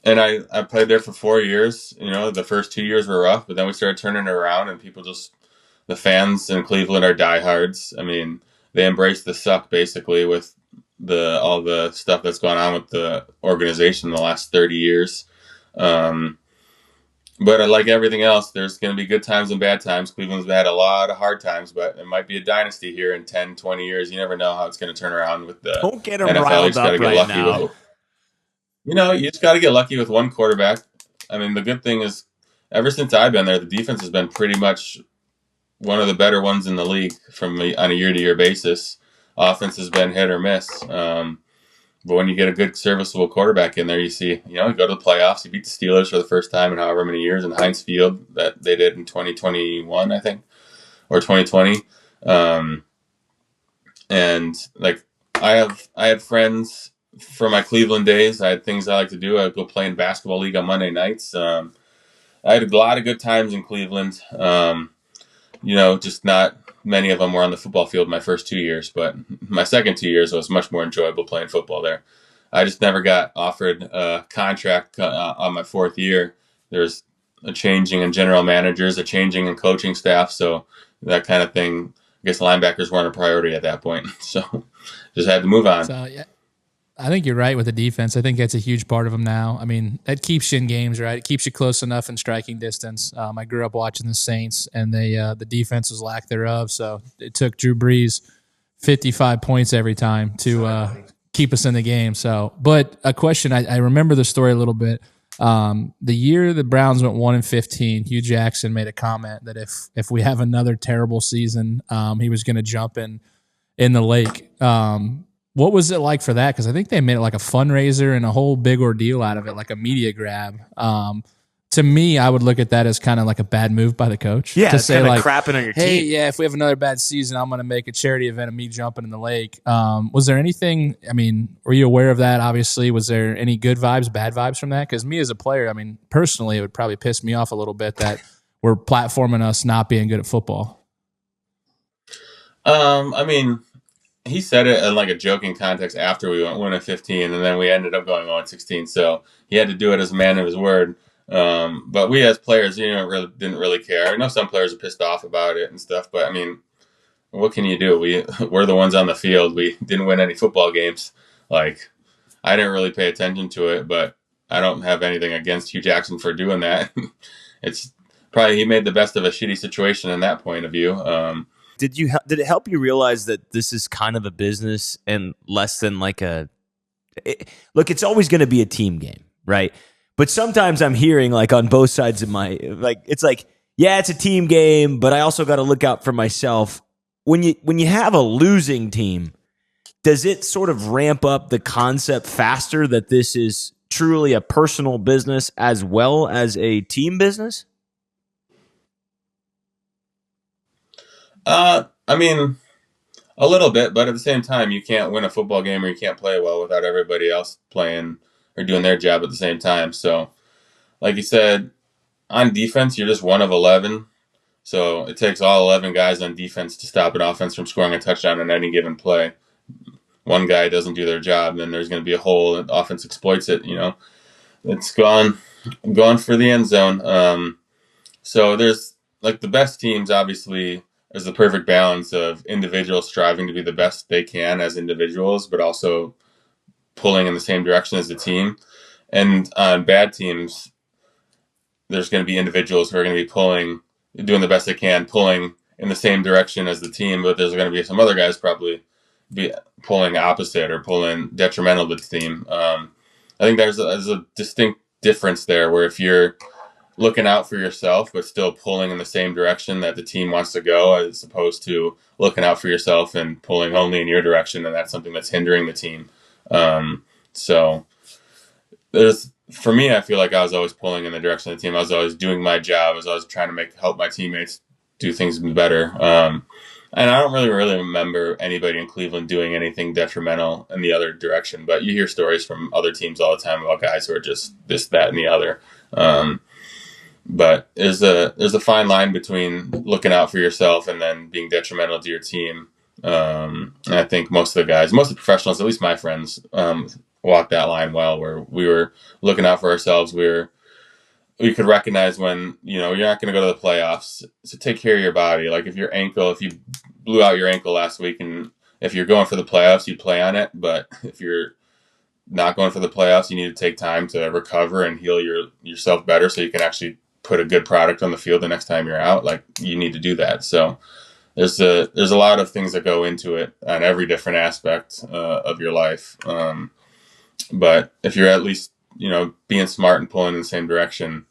I played there for 4 years. You know, the first 2 years were rough, but then we started turning it around, and the fans in Cleveland are diehards. I mean, they embrace the suck basically with all the stuff that's gone on with the organization in the last 30 years. But like everything else, there's going to be good times and bad times. Cleveland's had a lot of hard times, but it might be a dynasty here in 10, 20 years. You never know how it's going to turn around with the Don't get them NFL. You riled just got to up get right lucky now. you just got to get lucky with one quarterback. I mean, the good thing is, ever since I've been there, the defense has been pretty much one of the better ones in the league on a year-to-year basis. Offense has been hit or miss. But when you get a good, serviceable quarterback in there, you see, you go to the playoffs. You beat the Steelers for the first time in however many years in Heinz Field that they did in 2021, I think, or 2020. And like I had friends from my Cleveland days. I had things I like to do. I would go play in basketball league on Monday nights. I had a lot of good times in Cleveland. Just not many of them were on the football field my first 2 years, but my second 2 years was much more enjoyable playing football there. I just never got offered a contract on my fourth year. There's a changing in general managers, a changing in coaching staff, so that kind of thing. I guess linebackers weren't a priority at that point, so just had to move on. So, yeah, I think you're right with the defense. I think that's a huge part of them now. I mean, that keeps you in games, right? It keeps you close enough in striking distance. I grew up watching the Saints, and the defense was lack thereof. So it took Drew Brees 55 points every time to keep us in the game. So, but a question, I remember the story a little bit. The year the Browns went 1-15, Hugh Jackson made a comment that if we have another terrible season, he was going to jump in the lake. What was it like for that? Because I think they made it like a fundraiser and a whole big ordeal out of it, like a media grab. To me, I would look at that as kind of like a bad move by the coach. Yeah, to it's say kind of like, crapping on your hey, team. yeah, if we have another bad season, I'm going to make a charity event of me jumping in the lake. Was there anything, I mean, were you aware of that, obviously? Was there any good vibes, bad vibes from that? Because me as a player, I mean, personally, it would probably piss me off a little bit that we're platforming us not being good at football. I mean, he said it in like a joking context after we went 1-15, and then we ended up going 1-16. So he had to do it as a man of his word. But we as players, didn't really care. I know some players are pissed off about it and stuff, but I mean, what can you do? We're the ones on the field. We didn't win any football games. Like, I didn't really pay attention to it, but I don't have anything against Hugh Jackson for doing that. It's probably he made the best of a shitty situation in that point of view. Did it help you realize that this is kind of a business and less than like look, it's always going to be a team game, right? But sometimes I'm hearing like on both sides of it's like, yeah, it's a team game, but I also got to look out for myself. When you have a losing team, does it sort of ramp up the concept faster that this is truly a personal business as well as a team business? I mean, a little bit, but at the same time, you can't win a football game or you can't play well without everybody else playing or doing their job at the same time. So, like you said, on defense, you're just one of 11. So it takes all 11 guys on defense to stop an offense from scoring a touchdown on any given play. one guy doesn't do their job, then there's going to be a hole and the offense exploits it. It's gone for the end zone. So there's like the best teams obviously is the perfect balance of individuals striving to be the best they can as individuals, but also pulling in the same direction as the team. And on bad teams, there's going to be individuals who are going to be doing the best they can, pulling in the same direction as the team, but there's going to be some other guys probably be pulling opposite or pulling detrimental to the team. I think there's a distinct difference there where if you're looking out for yourself but still pulling in the same direction that the team wants to go, as opposed to looking out for yourself and pulling only in your direction, and that's something that's hindering the team. So for me, I feel like I was always pulling in the direction of the team. I was always doing my job. I was always trying to help my teammates do things better. And I don't really remember anybody in Cleveland doing anything detrimental in the other direction. But you hear stories from other teams all the time about guys who are just this, that, and the other. But there's a fine line between looking out for yourself and then being detrimental to your team. And I think most of the professionals, at least my friends, walked that line well, where we were looking out for ourselves. We could recognize when, you're not going to go to the playoffs, so take care of your body. Like if you blew out your ankle last week, and if you're going for the playoffs, you play on it. But if you're not going for the playoffs, you need to take time to recover and heal yourself better so you can actually put a good product on the field the next time you're out. Like you need to do that. So there's a lot of things that go into it on every different aspect of your life. But if you're at least, being smart and pulling in the same direction,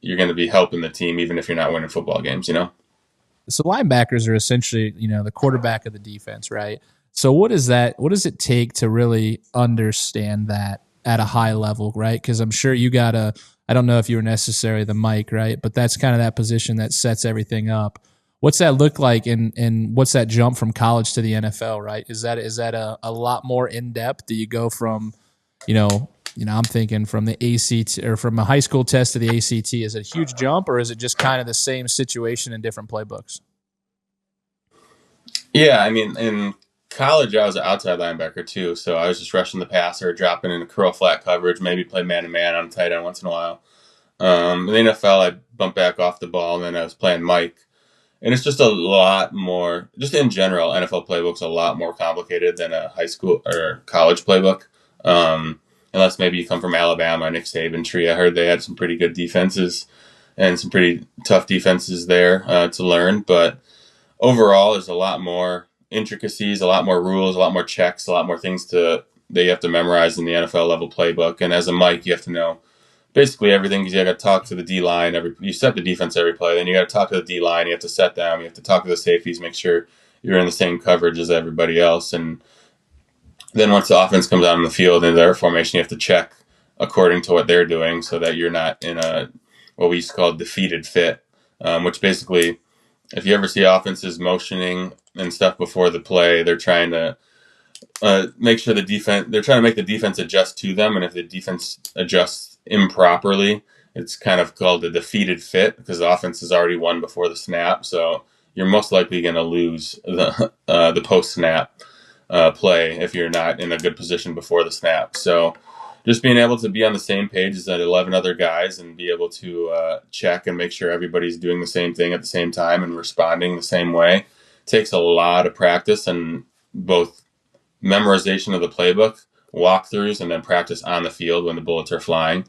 you're going to be helping the team, even if you're not winning football games, So linebackers are essentially, the quarterback of the defense, right? So what does it take to really understand that at a high level, right? Because I'm sure I don't know if you were necessarily the mic, right? But that's kind of that position that sets everything up. What's that look like, and what's that jump from college to the NFL, right? Is that a lot more in depth? Do you go from, I'm thinking from the ACT or from a high school test to the ACT, is it a huge jump, or is it just kind of the same situation in different playbooks? Yeah, I mean, in college, I was an outside linebacker too, so I was just rushing the passer, dropping in a curl flat coverage, maybe play man-to-man on a tight end once in a while. In the NFL, I bumped back off the ball, and then I was playing Mike. And it's just a lot more, just in general, NFL playbook's a lot more complicated than a high school or college playbook. Unless maybe you come from Alabama, Nick Saban tree. I heard they had some pretty good defenses and some pretty tough defenses there to learn. But overall, there's a lot more intricacies, a lot more rules, a lot more checks, a lot more things that you have to memorize in the NFL level playbook. And as a Mike, you have to know basically everything, because you got to talk to the D-line. You set the defense every play. Then you got to talk to the D-line. You have to set them. You have to talk to the safeties, make sure you're in the same coverage as everybody else. And then once the offense comes out on the field in their formation, you have to check according to what they're doing so that you're not in what we used to call defeated fit, which basically, if you ever see offenses motioning and stuff before the play, they're trying to make sure they're trying to make the defense adjust to them. And if the defense adjusts improperly, it's kind of called a defeated fit because the offense has already won before the snap. So you're most likely going to lose the post-snap play if you're not in a good position before the snap. So just being able to be on the same page as that 11 other guys and be able to check and make sure everybody's doing the same thing at the same time and responding the same way takes a lot of practice, and both memorization of the playbook, walkthroughs, and then practice on the field when the bullets are flying,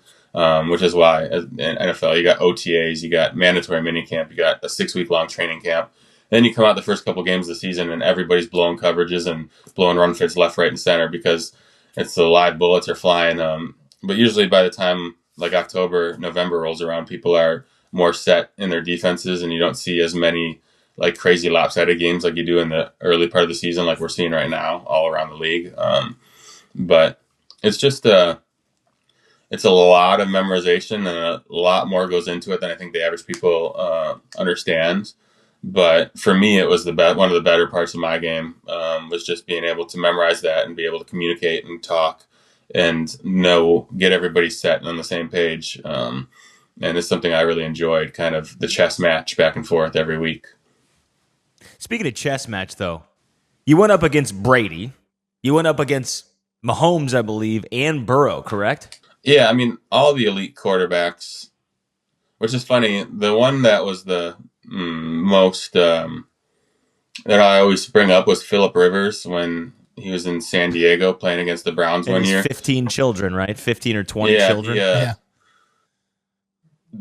which is why in NFL you got OTAs, you got mandatory minicamp, you got a 6-week-long training camp. Then you come out the first couple games of the season and everybody's blowing coverages and blowing run fits left, right, and center because it's the live bullets are flying. But usually by the time like October, November rolls around, people are more set in their defenses, and you don't see as many like crazy lopsided games like you do in the early part of the season, like we're seeing right now all around the league. But it's just it's a lot of memorization, and a lot more goes into it than I think the average people understand. But for me, it was one of the better parts of my game was just being able to memorize that and be able to communicate and talk and get everybody set and on the same page. And it's something I really enjoyed, kind of the chess match back and forth every week. Speaking of chess match, though, you went up against Brady, You went up against Mahomes, I believe, and Burrow, correct? Yeah, I mean, all the elite quarterbacks, which is funny. The one that was the most that I always bring up was Phillip Rivers when he was in San Diego playing against the Browns And one his year. 15 children, right? 15 or 20 Yeah, children. Yeah.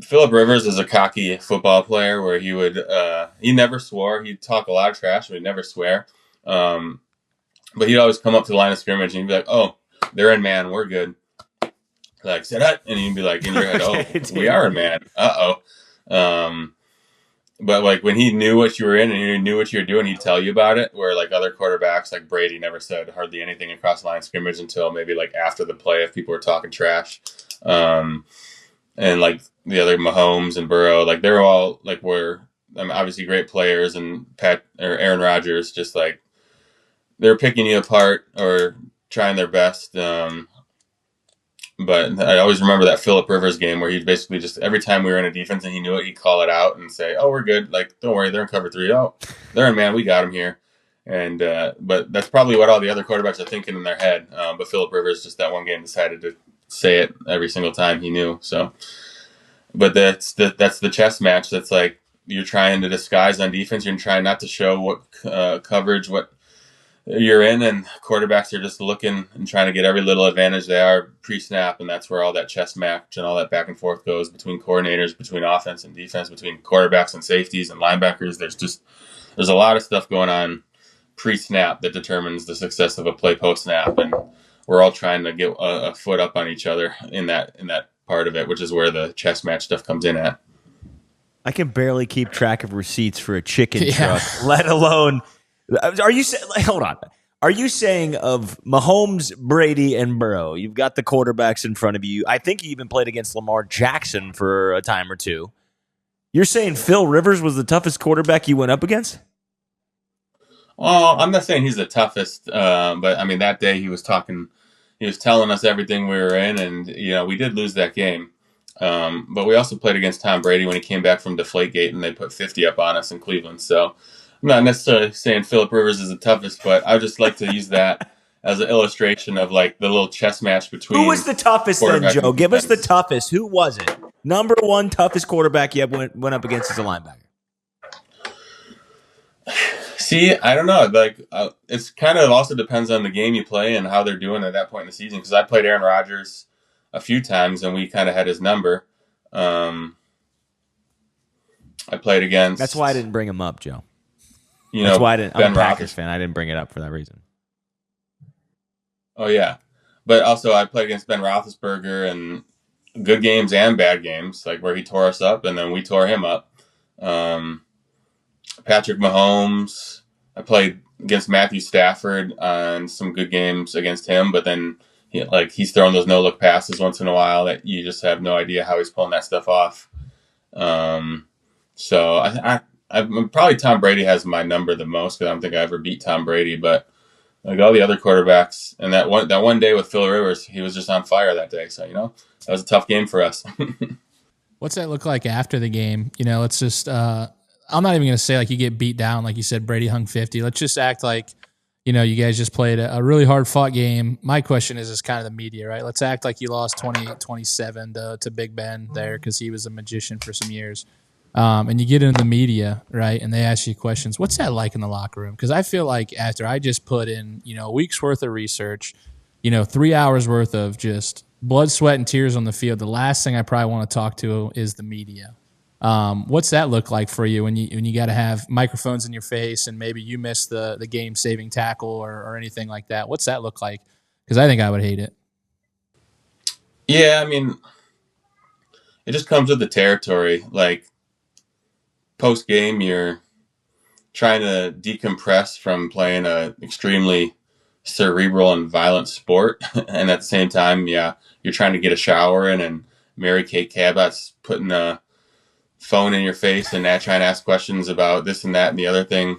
Phillip Rivers is a cocky football player where he never swore. He'd talk a lot of trash, but he'd never swear. But he'd always come up to the line of scrimmage and he'd be like, "Oh, they're in man, we're good." Like, say that, and you'd be like in your head, "Oh, we are in man." But like when he knew what you were in and he knew what you were doing, he'd tell you about it. Where like other quarterbacks, like Brady, never said hardly anything across the line of scrimmage until maybe like after the play if people were talking trash. And like the other Mahomes and Burrow, like they're all like obviously great players, and Aaron Rodgers, just like they're picking you apart or trying their best. But I always remember that Phillip Rivers game where he'd basically just every time we were in a defense and he knew it, he'd call it out and say, "Oh, we're good. Like, don't worry, they're in cover 3. Oh, they're in man. We got him here." And but that's probably what all the other quarterbacks are thinking in their head. But Phillip Rivers just that one game decided to say it every single time he knew. So, but that's the chess match. That's like you're trying to disguise on defense. You're trying not to show what coverage, what you're in, and quarterbacks are just looking and trying to get every little advantage they are pre-snap, and that's where all that chess match and all that back and forth goes between coordinators, between offense and defense, between quarterbacks and safeties and linebackers. There's a lot of stuff going on pre-snap that determines the success of a play post-snap, and we're all trying to get a foot up on each other in that part of it, which is where the chess match stuff comes in at. I can barely keep track of receipts for a chicken truck, let alone. Are you hold on? Are you saying of Mahomes, Brady, and Burrow? You've got the quarterbacks in front of you. I think you even played against Lamar Jackson for a time or two. You're saying Phil Rivers was the toughest quarterback you went up against? Well, I'm not saying he's the toughest, but I mean that day he was telling us everything we were in, and we did lose that game. But we also played against Tom Brady when he came back from Deflategate, and they put 50 up on us in Cleveland. So I'm not necessarily saying Phillip Rivers is the toughest, but I just like to use that as an illustration of like the little chess match between. Who was the toughest then, Joe? Give us the toughest. Who was it? Number one toughest quarterback you ever went up against as a linebacker? See, I don't know. Like, it's kind of also depends on the game you play and how they're doing at that point in the season. Because I played Aaron Rodgers a few times, and we kind of had his number. I played against. That's why I didn't bring him up, Joe. That's why I didn't. I'm a Packers fan. I didn't bring it up for that reason. Oh yeah, but also I played against Ben Roethlisberger and good games and bad games, like where he tore us up and then we tore him up. Patrick Mahomes. I played against Matthew Stafford on some good games against him, but then he's throwing those no-look passes once in a while that you just have no idea how he's pulling that stuff off. So I'm probably Tom Brady has my number the most because I don't think I ever beat Tom Brady, but like all the other quarterbacks, and that one day with Phil Rivers, he was just on fire that day. So that was a tough game for us. What's that look like after the game? Let's just. I'm not even going to say like you get beat down, like you said, Brady hung 50. Let's just act like, you guys just played a really hard fought game. My question is kind of the media, right? Let's act like you lost 28-27 to Big Ben there because he was a magician for some years. And you get into the media, right? And they ask you questions. What's that like in the locker room? Because I feel like after I just put in, a week's worth of research, 3 hours worth of just blood, sweat, and tears on the field, the last thing I probably want to talk to is the media. What's that look like for you when you got to have microphones in your face and maybe you miss the game-saving tackle or anything like that? What's that look like? Because I think I would hate it. Yeah, I mean, it just comes with the territory. Like, post-game, you're trying to decompress from playing a extremely cerebral and violent sport. And at the same time, you're trying to get a shower in, and Mary Kate Cabot's putting a phone in your face and trying to ask questions about this and that and the other thing.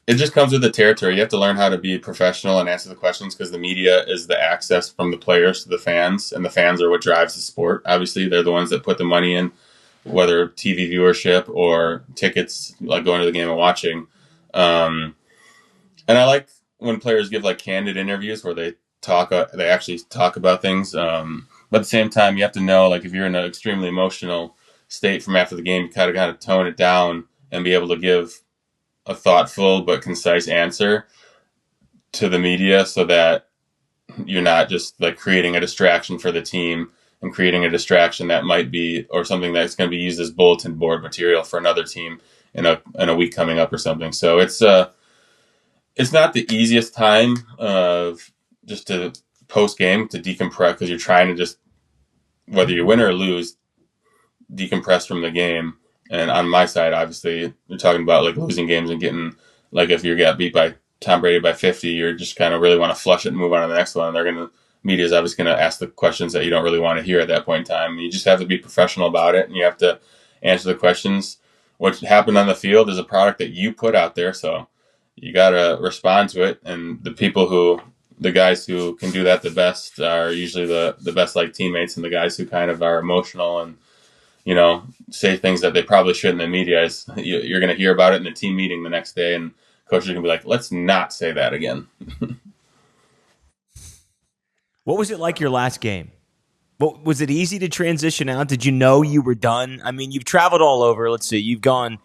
It just comes with the territory. You have to learn how to be professional and answer the questions because the media is the access from the players to the fans, and the fans are what drives the sport. Obviously, they're the ones that put the money in, whether TV viewership or tickets, like going to the game and watching. And I like when players give like candid interviews where they actually talk about things. But at the same time, you have to know, like, if you're in an extremely emotional state from after the game, you kind of tone it down and be able to give a thoughtful but concise answer to the media, so that you're not just like creating a distraction for the team and creating a distraction that might be, or something that's going to be used as bulletin board material for another team in a week coming up or something. So it's not the easiest time of just to post game to decompress, because you're trying to just, whether you win or lose, decompress from the game. And on my side, obviously, you're talking about like losing games and getting, like, if you get beat by Tom Brady by 50, you're just kind of really want to flush it and move on to the next one. And media is obviously going to ask the questions that you don't really want to hear at that point in time. You just have to be professional about it, and you have to answer the questions. What happened on the field is a product that you put out there, so you got to respond to it. And the guys who can do that the best are usually the best like teammates, and the guys who kind of are emotional and, say things that they probably shouldn't in the media. You're going to hear about it in the team meeting the next day, and coaches are going to be like, let's not say that again. What was it like your last game? Was it easy to transition out? Did you know you were done? I mean, you've traveled all over. Let's see. You've gone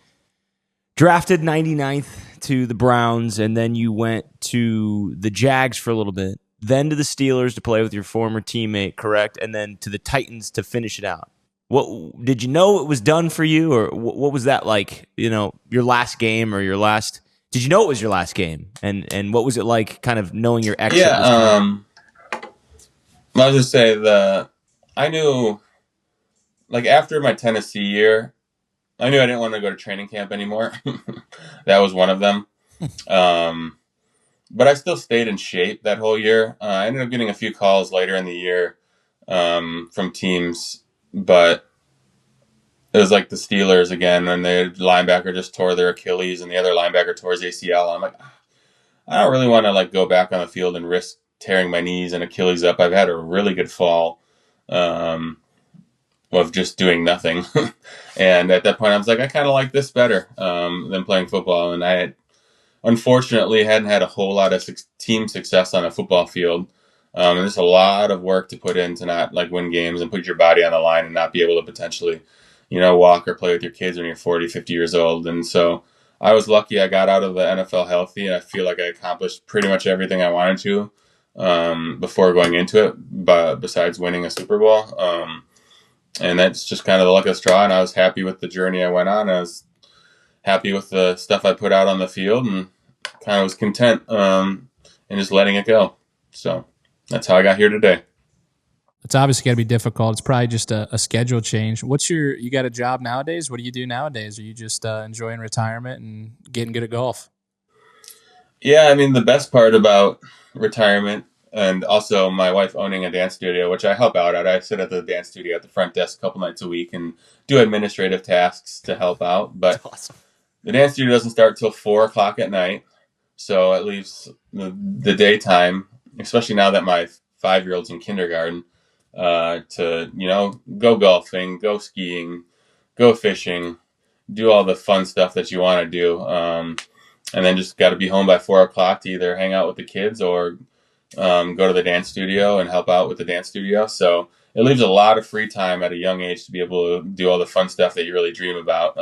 drafted 99th to the Browns, and then you went to the Jags for a little bit, then to the Steelers to play with your former teammate, correct? And then to the Titans to finish it out. What did you know it was done for you, or what was that like? Your last game, or your last? Did you know it was your last game, and what was it like, kind of knowing your exit? Yeah, I'll just say I knew, like, after my Tennessee year, I knew I didn't want to go to training camp anymore. That was one of them. But I still stayed in shape that whole year. I ended up getting a few calls later in the year from teams, but it was like the Steelers again, and the linebacker just tore their Achilles, and the other linebacker tore his ACL. I'm like, I don't really want to like go back on the field and risk tearing my knees and Achilles up. I've had a really good fall of just doing nothing. And at that point, I was like, I kind of like this better than playing football. And I unfortunately hadn't had a whole lot of team success on a football field. And there's a lot of work to put in to not like win games and put your body on the line and not be able to potentially, walk or play with your kids when you're 40, 50 years old. And so I was lucky I got out of the NFL healthy, and I feel like I accomplished pretty much everything I wanted to before going into it, but besides winning a Super Bowl. And that's just kind of the luck of the straw. And I was happy with the journey I went on. I was happy with the stuff I put out on the field, and kind of was content and just letting it go. So that's how I got here today. It's obviously got to be difficult. It's probably just a schedule change. You got a job nowadays? What do you do nowadays? Are you just enjoying retirement and getting good at golf? Yeah, I mean, the best part about retirement, and also my wife owning a dance studio, which I help out at. I sit at the dance studio at the front desk a couple nights a week and do administrative tasks to help out. But awesome. The dance studio doesn't start till 4:00 at night. So it leaves the daytime, especially now that my 5-year-old's in kindergarten, to, go golfing, go skiing, go fishing, do all the fun stuff that you want to do. And then just got to be home by 4:00 to either hang out with the kids or go to the dance studio and help out with the dance studio. So it leaves a lot of free time at a young age to be able to do all the fun stuff that you really dream about.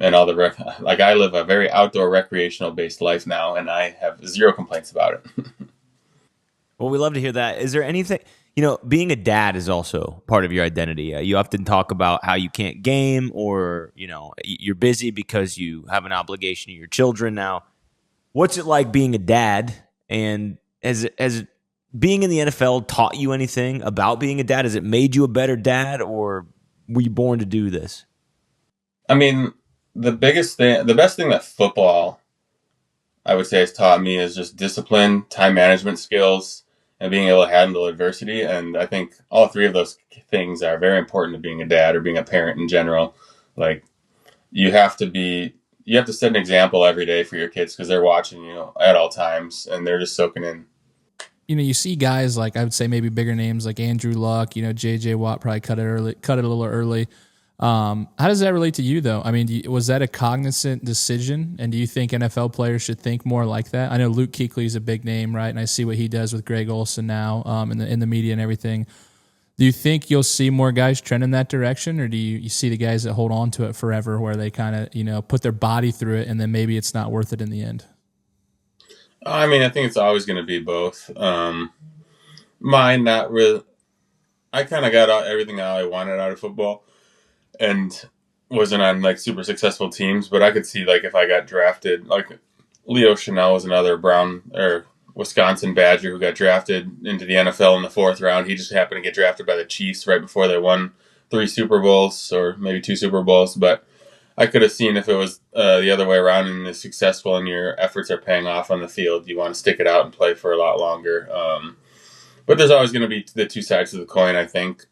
And all I live a very outdoor recreational based life now, and I have zero complaints about it. Well, we love to hear that. Is there anything, being a dad is also part of your identity. You often talk about how you can't game, or, you're busy because you have an obligation to your children now. What's it like being a dad? And has being in the NFL taught you anything about being a dad? Has it made you a better dad, or were you born to do this? I mean, the best thing that football, I would say, has taught me is just discipline, time management skills, and being able to handle adversity. And I think all three of those things are very important to being a dad or being a parent in general. Like, you have to set an example every day for your kids, because they're watching you at all times and they're just soaking in. You see guys like, I would say maybe bigger names like Andrew Luck, JJ Watt probably cut it a little early. How does that relate to you, though? I mean, was that a cognizant decision? And do you think NFL players should think more like that? I know Luke Kuechly is a big name, right? And I see what he does with Greg Olsen now in the media and everything. Do you think you'll see more guys trend in that direction, or do you see the guys that hold on to it forever where they kind of, put their body through it and then maybe it's not worth it in the end? I mean, I think it's always going to be both. Mine, not really. I kind of got everything I wanted out of football, and wasn't on like super successful teams. But I could see like if I got drafted, like Leo Chanel was another Brown or Wisconsin Badger who got drafted into the NFL in the 4th round. He just happened to get drafted by the Chiefs right before they won 3 Super Bowls or maybe 2 Super Bowls. But I could have seen if it was the other way around and is successful and your efforts are paying off on the field, you want to stick it out and play for a lot longer. But there's always going to be the two sides of the coin, I think.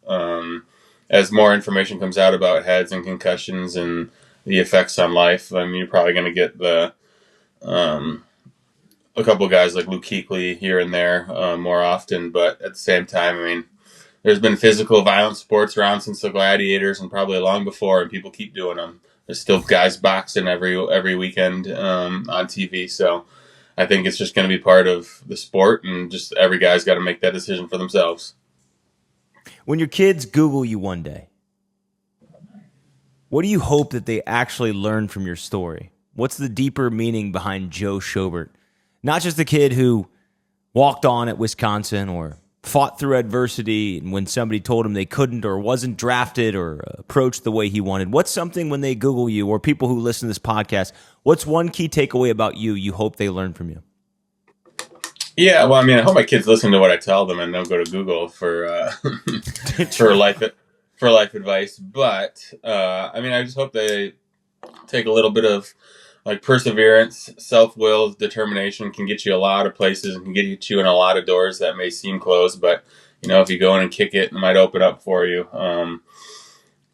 As more information comes out about heads and concussions and the effects on life, I mean, you're probably going to get a couple of guys like Luke Kuechly here and there more often. But at the same time, I mean, there's been physical violent sports around since the gladiators and probably long before, and people keep doing them. There's still guys boxing every weekend on TV. So I think it's just going to be part of the sport, and just every guy's got to make that decision for themselves. When your kids Google you one day, what do you hope that they actually learn from your story? What's the deeper meaning behind Joe Schobert? Not just the kid who walked on at Wisconsin or fought through adversity and when somebody told him they couldn't or wasn't drafted or approached the way he wanted. What's something when they Google you, or people who listen to this podcast, what's one key takeaway about you hope they learn from you? Yeah, well, I mean, I hope my kids listen to what I tell them and don't go to Google for for life advice. But I mean, I just hope they take a little bit of like perseverance, self-will, determination can get you a lot of places and can get you in a lot of doors that may seem closed. But if you go in and kick it, it might open up for you.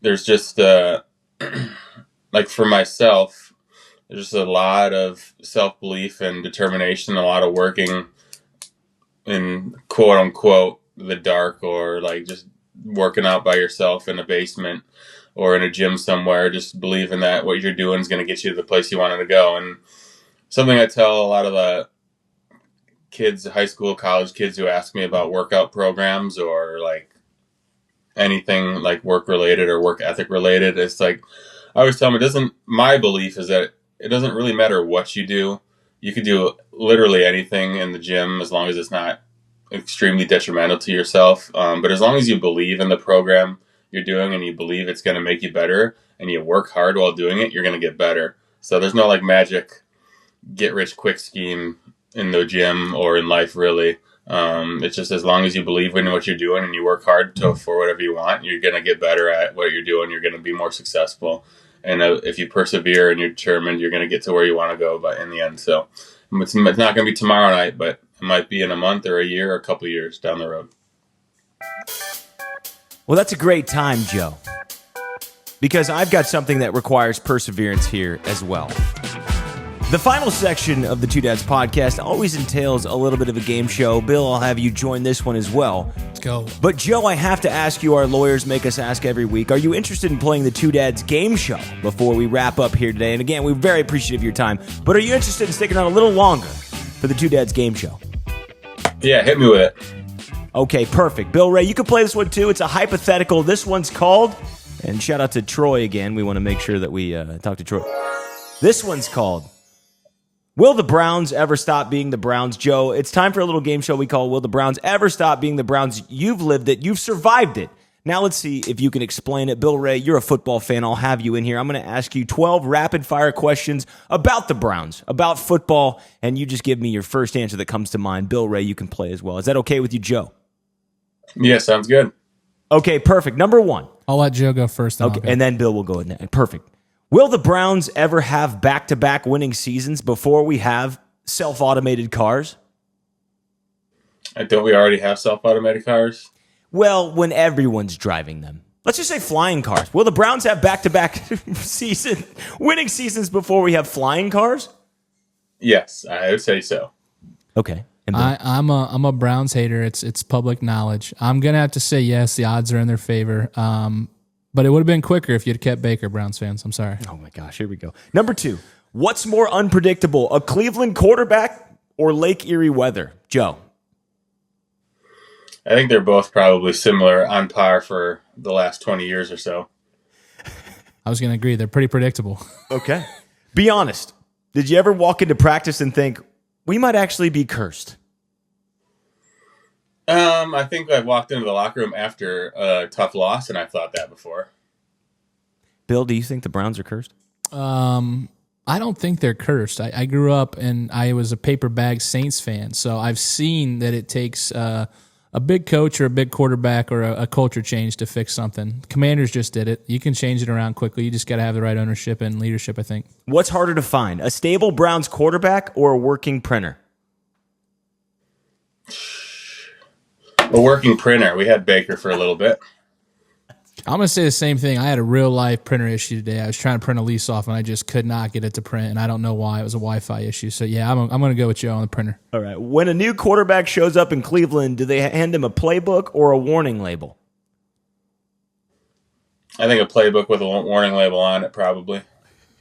There's just like for myself, there's just a lot of self-belief and determination, a lot of working in quote unquote the dark, or like just working out by yourself in a basement or in a gym somewhere, just believing that what you're doing is going to get you to the place you wanted to go. And something I tell a lot of the kids, high school, college kids who ask me about workout programs or like anything like work related or work ethic related, it's like, I always tell them my belief is that it doesn't really matter what you do. You could do literally anything in the gym as long as it's not extremely detrimental to yourself. But as long as you believe in the program you're doing and you believe it's going to make you better and you work hard while doing it, you're going to get better. So there's no like magic get rich quick scheme in the gym or in life really. It's just as long as you believe in what you're doing and you work hard for whatever you want, you're going to get better at what you're doing. You're going to be more successful. And if you persevere and you're determined, you're going to get to where you want to go but in the end. So it's not going to be tomorrow night, but it might be in a month or a year or a couple of years down the road. Well, that's a great time, Joe, because I've got something that requires perseverance here as well. The final section of the Two Dads podcast always entails a little bit of a game show. Bill, I'll have you join this one as well. Let's go. But Joe, I have to ask you, our lawyers make us ask every week, are you interested in playing the Two Dads game show before we wrap up here today? And again, we're very appreciative of your time, but are you interested in sticking on a little longer for the Two Dads game show? Yeah, hit me with it. Okay, perfect. Bill Ray, you can play this one too. It's a hypothetical. This one's called, and shout out to Troy again. We want to make sure that we talk to Troy. This one's called, Will the Browns ever stop being the Browns? Joe, it's time for a little game show we call Will the Browns Ever Stop Being the Browns? You've lived it. You've survived it. Now let's see if you can explain it. Bill Ray, you're a football fan. I'll have you in here. I'm going to ask you 12 rapid-fire questions about the Browns, about football, and you just give me your first answer that comes to mind. Bill Ray, you can play as well. Is that okay with you, Joe? Yeah, sounds good. Okay, perfect. Number one. I'll let Joe go first. Okay, and then Bill will go next. Perfect. Will the Browns ever have back-to-back winning seasons before we have self-automated cars? Don't we already have self-automated cars? Well, when everyone's driving them. Let's just say flying cars. Will the Browns have back-to-back winning seasons before we have flying cars? Yes, I would say so. Okay. I'm a Browns hater. It's public knowledge. I'm gonna have to say yes. The odds are in their favor. But it would have been quicker if you'd kept Baker, Browns fans. I'm sorry. Oh my gosh, here we go. Number 2, what's more unpredictable, a Cleveland quarterback or Lake Erie weather? Joe. I think they're both probably similar, on par for the last 20 years or so. I was going to agree. They're pretty predictable. Okay. Be honest. Did you ever walk into practice and think, we might actually be cursed? I think I've walked into the locker room after a tough loss, and I've thought that before. Bill, do you think the Browns are cursed? I don't think they're cursed. I grew up and I was a paper bag Saints fan, so I've seen that it takes a big coach or a big quarterback or a culture change to fix something. Commanders just did it. You can change it around quickly. You just got to have the right ownership and leadership, I think. What's harder to find, a stable Browns quarterback or a working printer? A working printer. We had Baker for a little bit. I'm going to say the same thing. I had a real life printer issue today. I was trying to print a lease off, and I just could not get it to print, and I don't know why. It was a Wi-Fi issue. So, yeah, I'm going to go with Joe on the printer. All right. When a new quarterback shows up in Cleveland, do they hand him a playbook or a warning label? I think a playbook with a warning label on it, probably.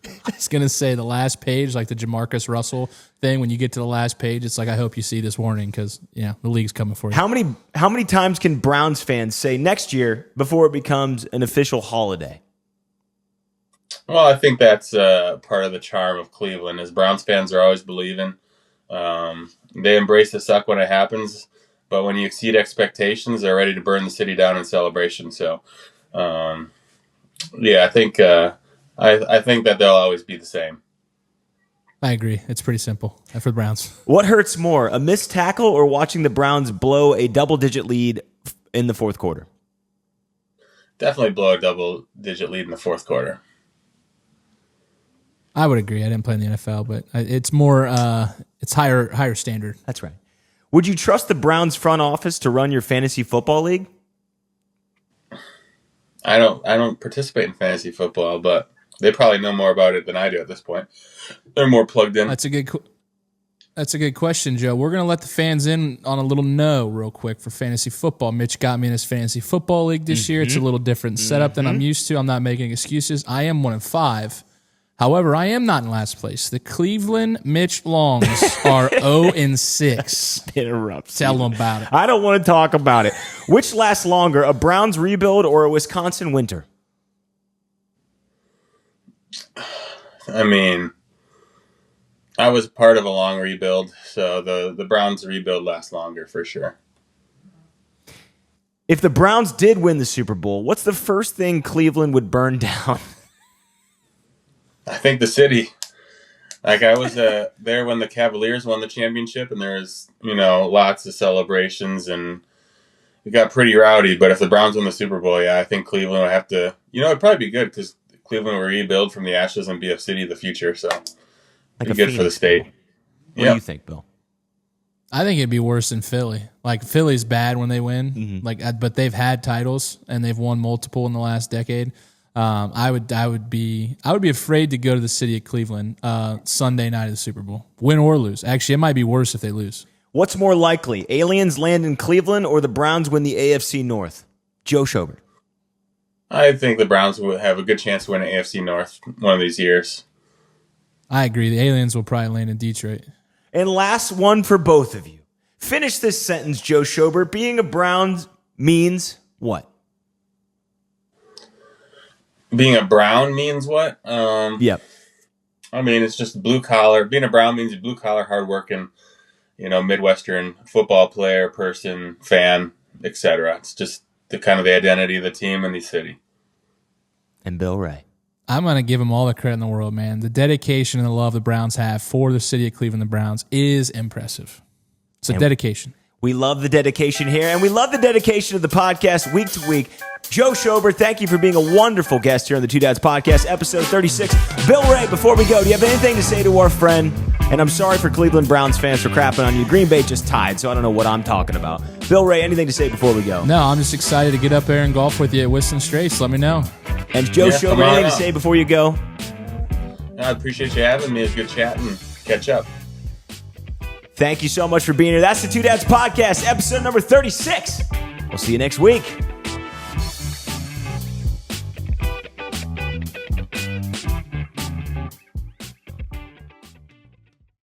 I was going to say the last page, like the Jamarcus Russell thing, when you get to the last page, it's like, I hope you see this warning because, the league's coming for you. How many times can Browns fans say next year before it becomes an official holiday? Well, I think that's part of the charm of Cleveland, is Browns fans are always believing. They embrace the suck when it happens, but when you exceed expectations, they're ready to burn the city down in celebration. So, I think... I think that they'll always be the same. I agree. It's pretty simple for the Browns. What hurts more, a missed tackle or watching the Browns blow a double-digit lead in the fourth quarter? Definitely blow a double-digit lead in the fourth quarter. I would agree. I didn't play in the NFL, but it's more, it's higher standard. That's right. Would you trust the Browns front office to run your fantasy football league? I don't participate in fantasy football, but they probably know more about it than I do at this point. They're more plugged in. That's a good question, Joe. We're going to let the fans in on a little no real quick for fantasy football. Mitch got me in his fantasy football league this year. It's a little different setup than I'm used to. I'm not making excuses. I am 1-5. However, I am not in last place. The Cleveland Mitch Longs are 0-6. Interrupts. Tell them about it. I don't want to talk about it. Which lasts longer, a Browns rebuild or a Wisconsin winter? I mean, I was part of a long rebuild, so the Browns rebuild lasts longer for sure. If the Browns did win the Super Bowl, what's the first thing Cleveland would burn down? I think the city. Like, I was there when the Cavaliers won the championship, and there was, lots of celebrations, and it got pretty rowdy. But if the Browns win the Super Bowl, I think Cleveland would have to, it'd probably be good because Cleveland will rebuild from the ashes and be a city of the future. So, Like be good for the state. What do you think, Bill? I think it'd be worse than Philly. Like, Philly's bad when they win, but they've had titles and they've won multiple in the last decade. I would be afraid to go to the city of Cleveland Sunday night of the Super Bowl, win or lose. Actually, it might be worse if they lose. What's more likely, aliens land in Cleveland or the Browns win the AFC North? Joe Schobert. I think the Browns will have a good chance to win an AFC North one of these years. I agree. The aliens will probably land in Detroit. And last one for both of you. Finish this sentence, Joe Schobert. Being a Browns means what? Being a Brown means what? Yep. I mean, it's just blue collar. Being a Brown means a blue collar, hardworking, Midwestern football player, person, fan, etc. It's just the kind of the identity of the team and the city. And Bill Ray. I'm going to give them all the credit in the world, man. The dedication and the love the Browns have for the city of Cleveland, the Browns, is impressive. It's a dedication. We love the dedication here, and we love the dedication of the podcast week to week. Joe Schobert, thank you for being a wonderful guest here on the Two Dads Podcast, episode 36. Bill Ray, before we go, do you have anything to say to our friend? And I'm sorry for Cleveland Browns fans for crapping on you. Green Bay just tied, so I don't know what I'm talking about. Bill Ray, anything to say before we go? No, I'm just excited to get up there and golf with you at Whistling Straits. Let me know. And Joe Schobert, anything to say before you go? I appreciate you having me. It's good chat and catch up. Thank you so much for being here. That's the Two Dads Podcast, episode number 36. We'll see you next week.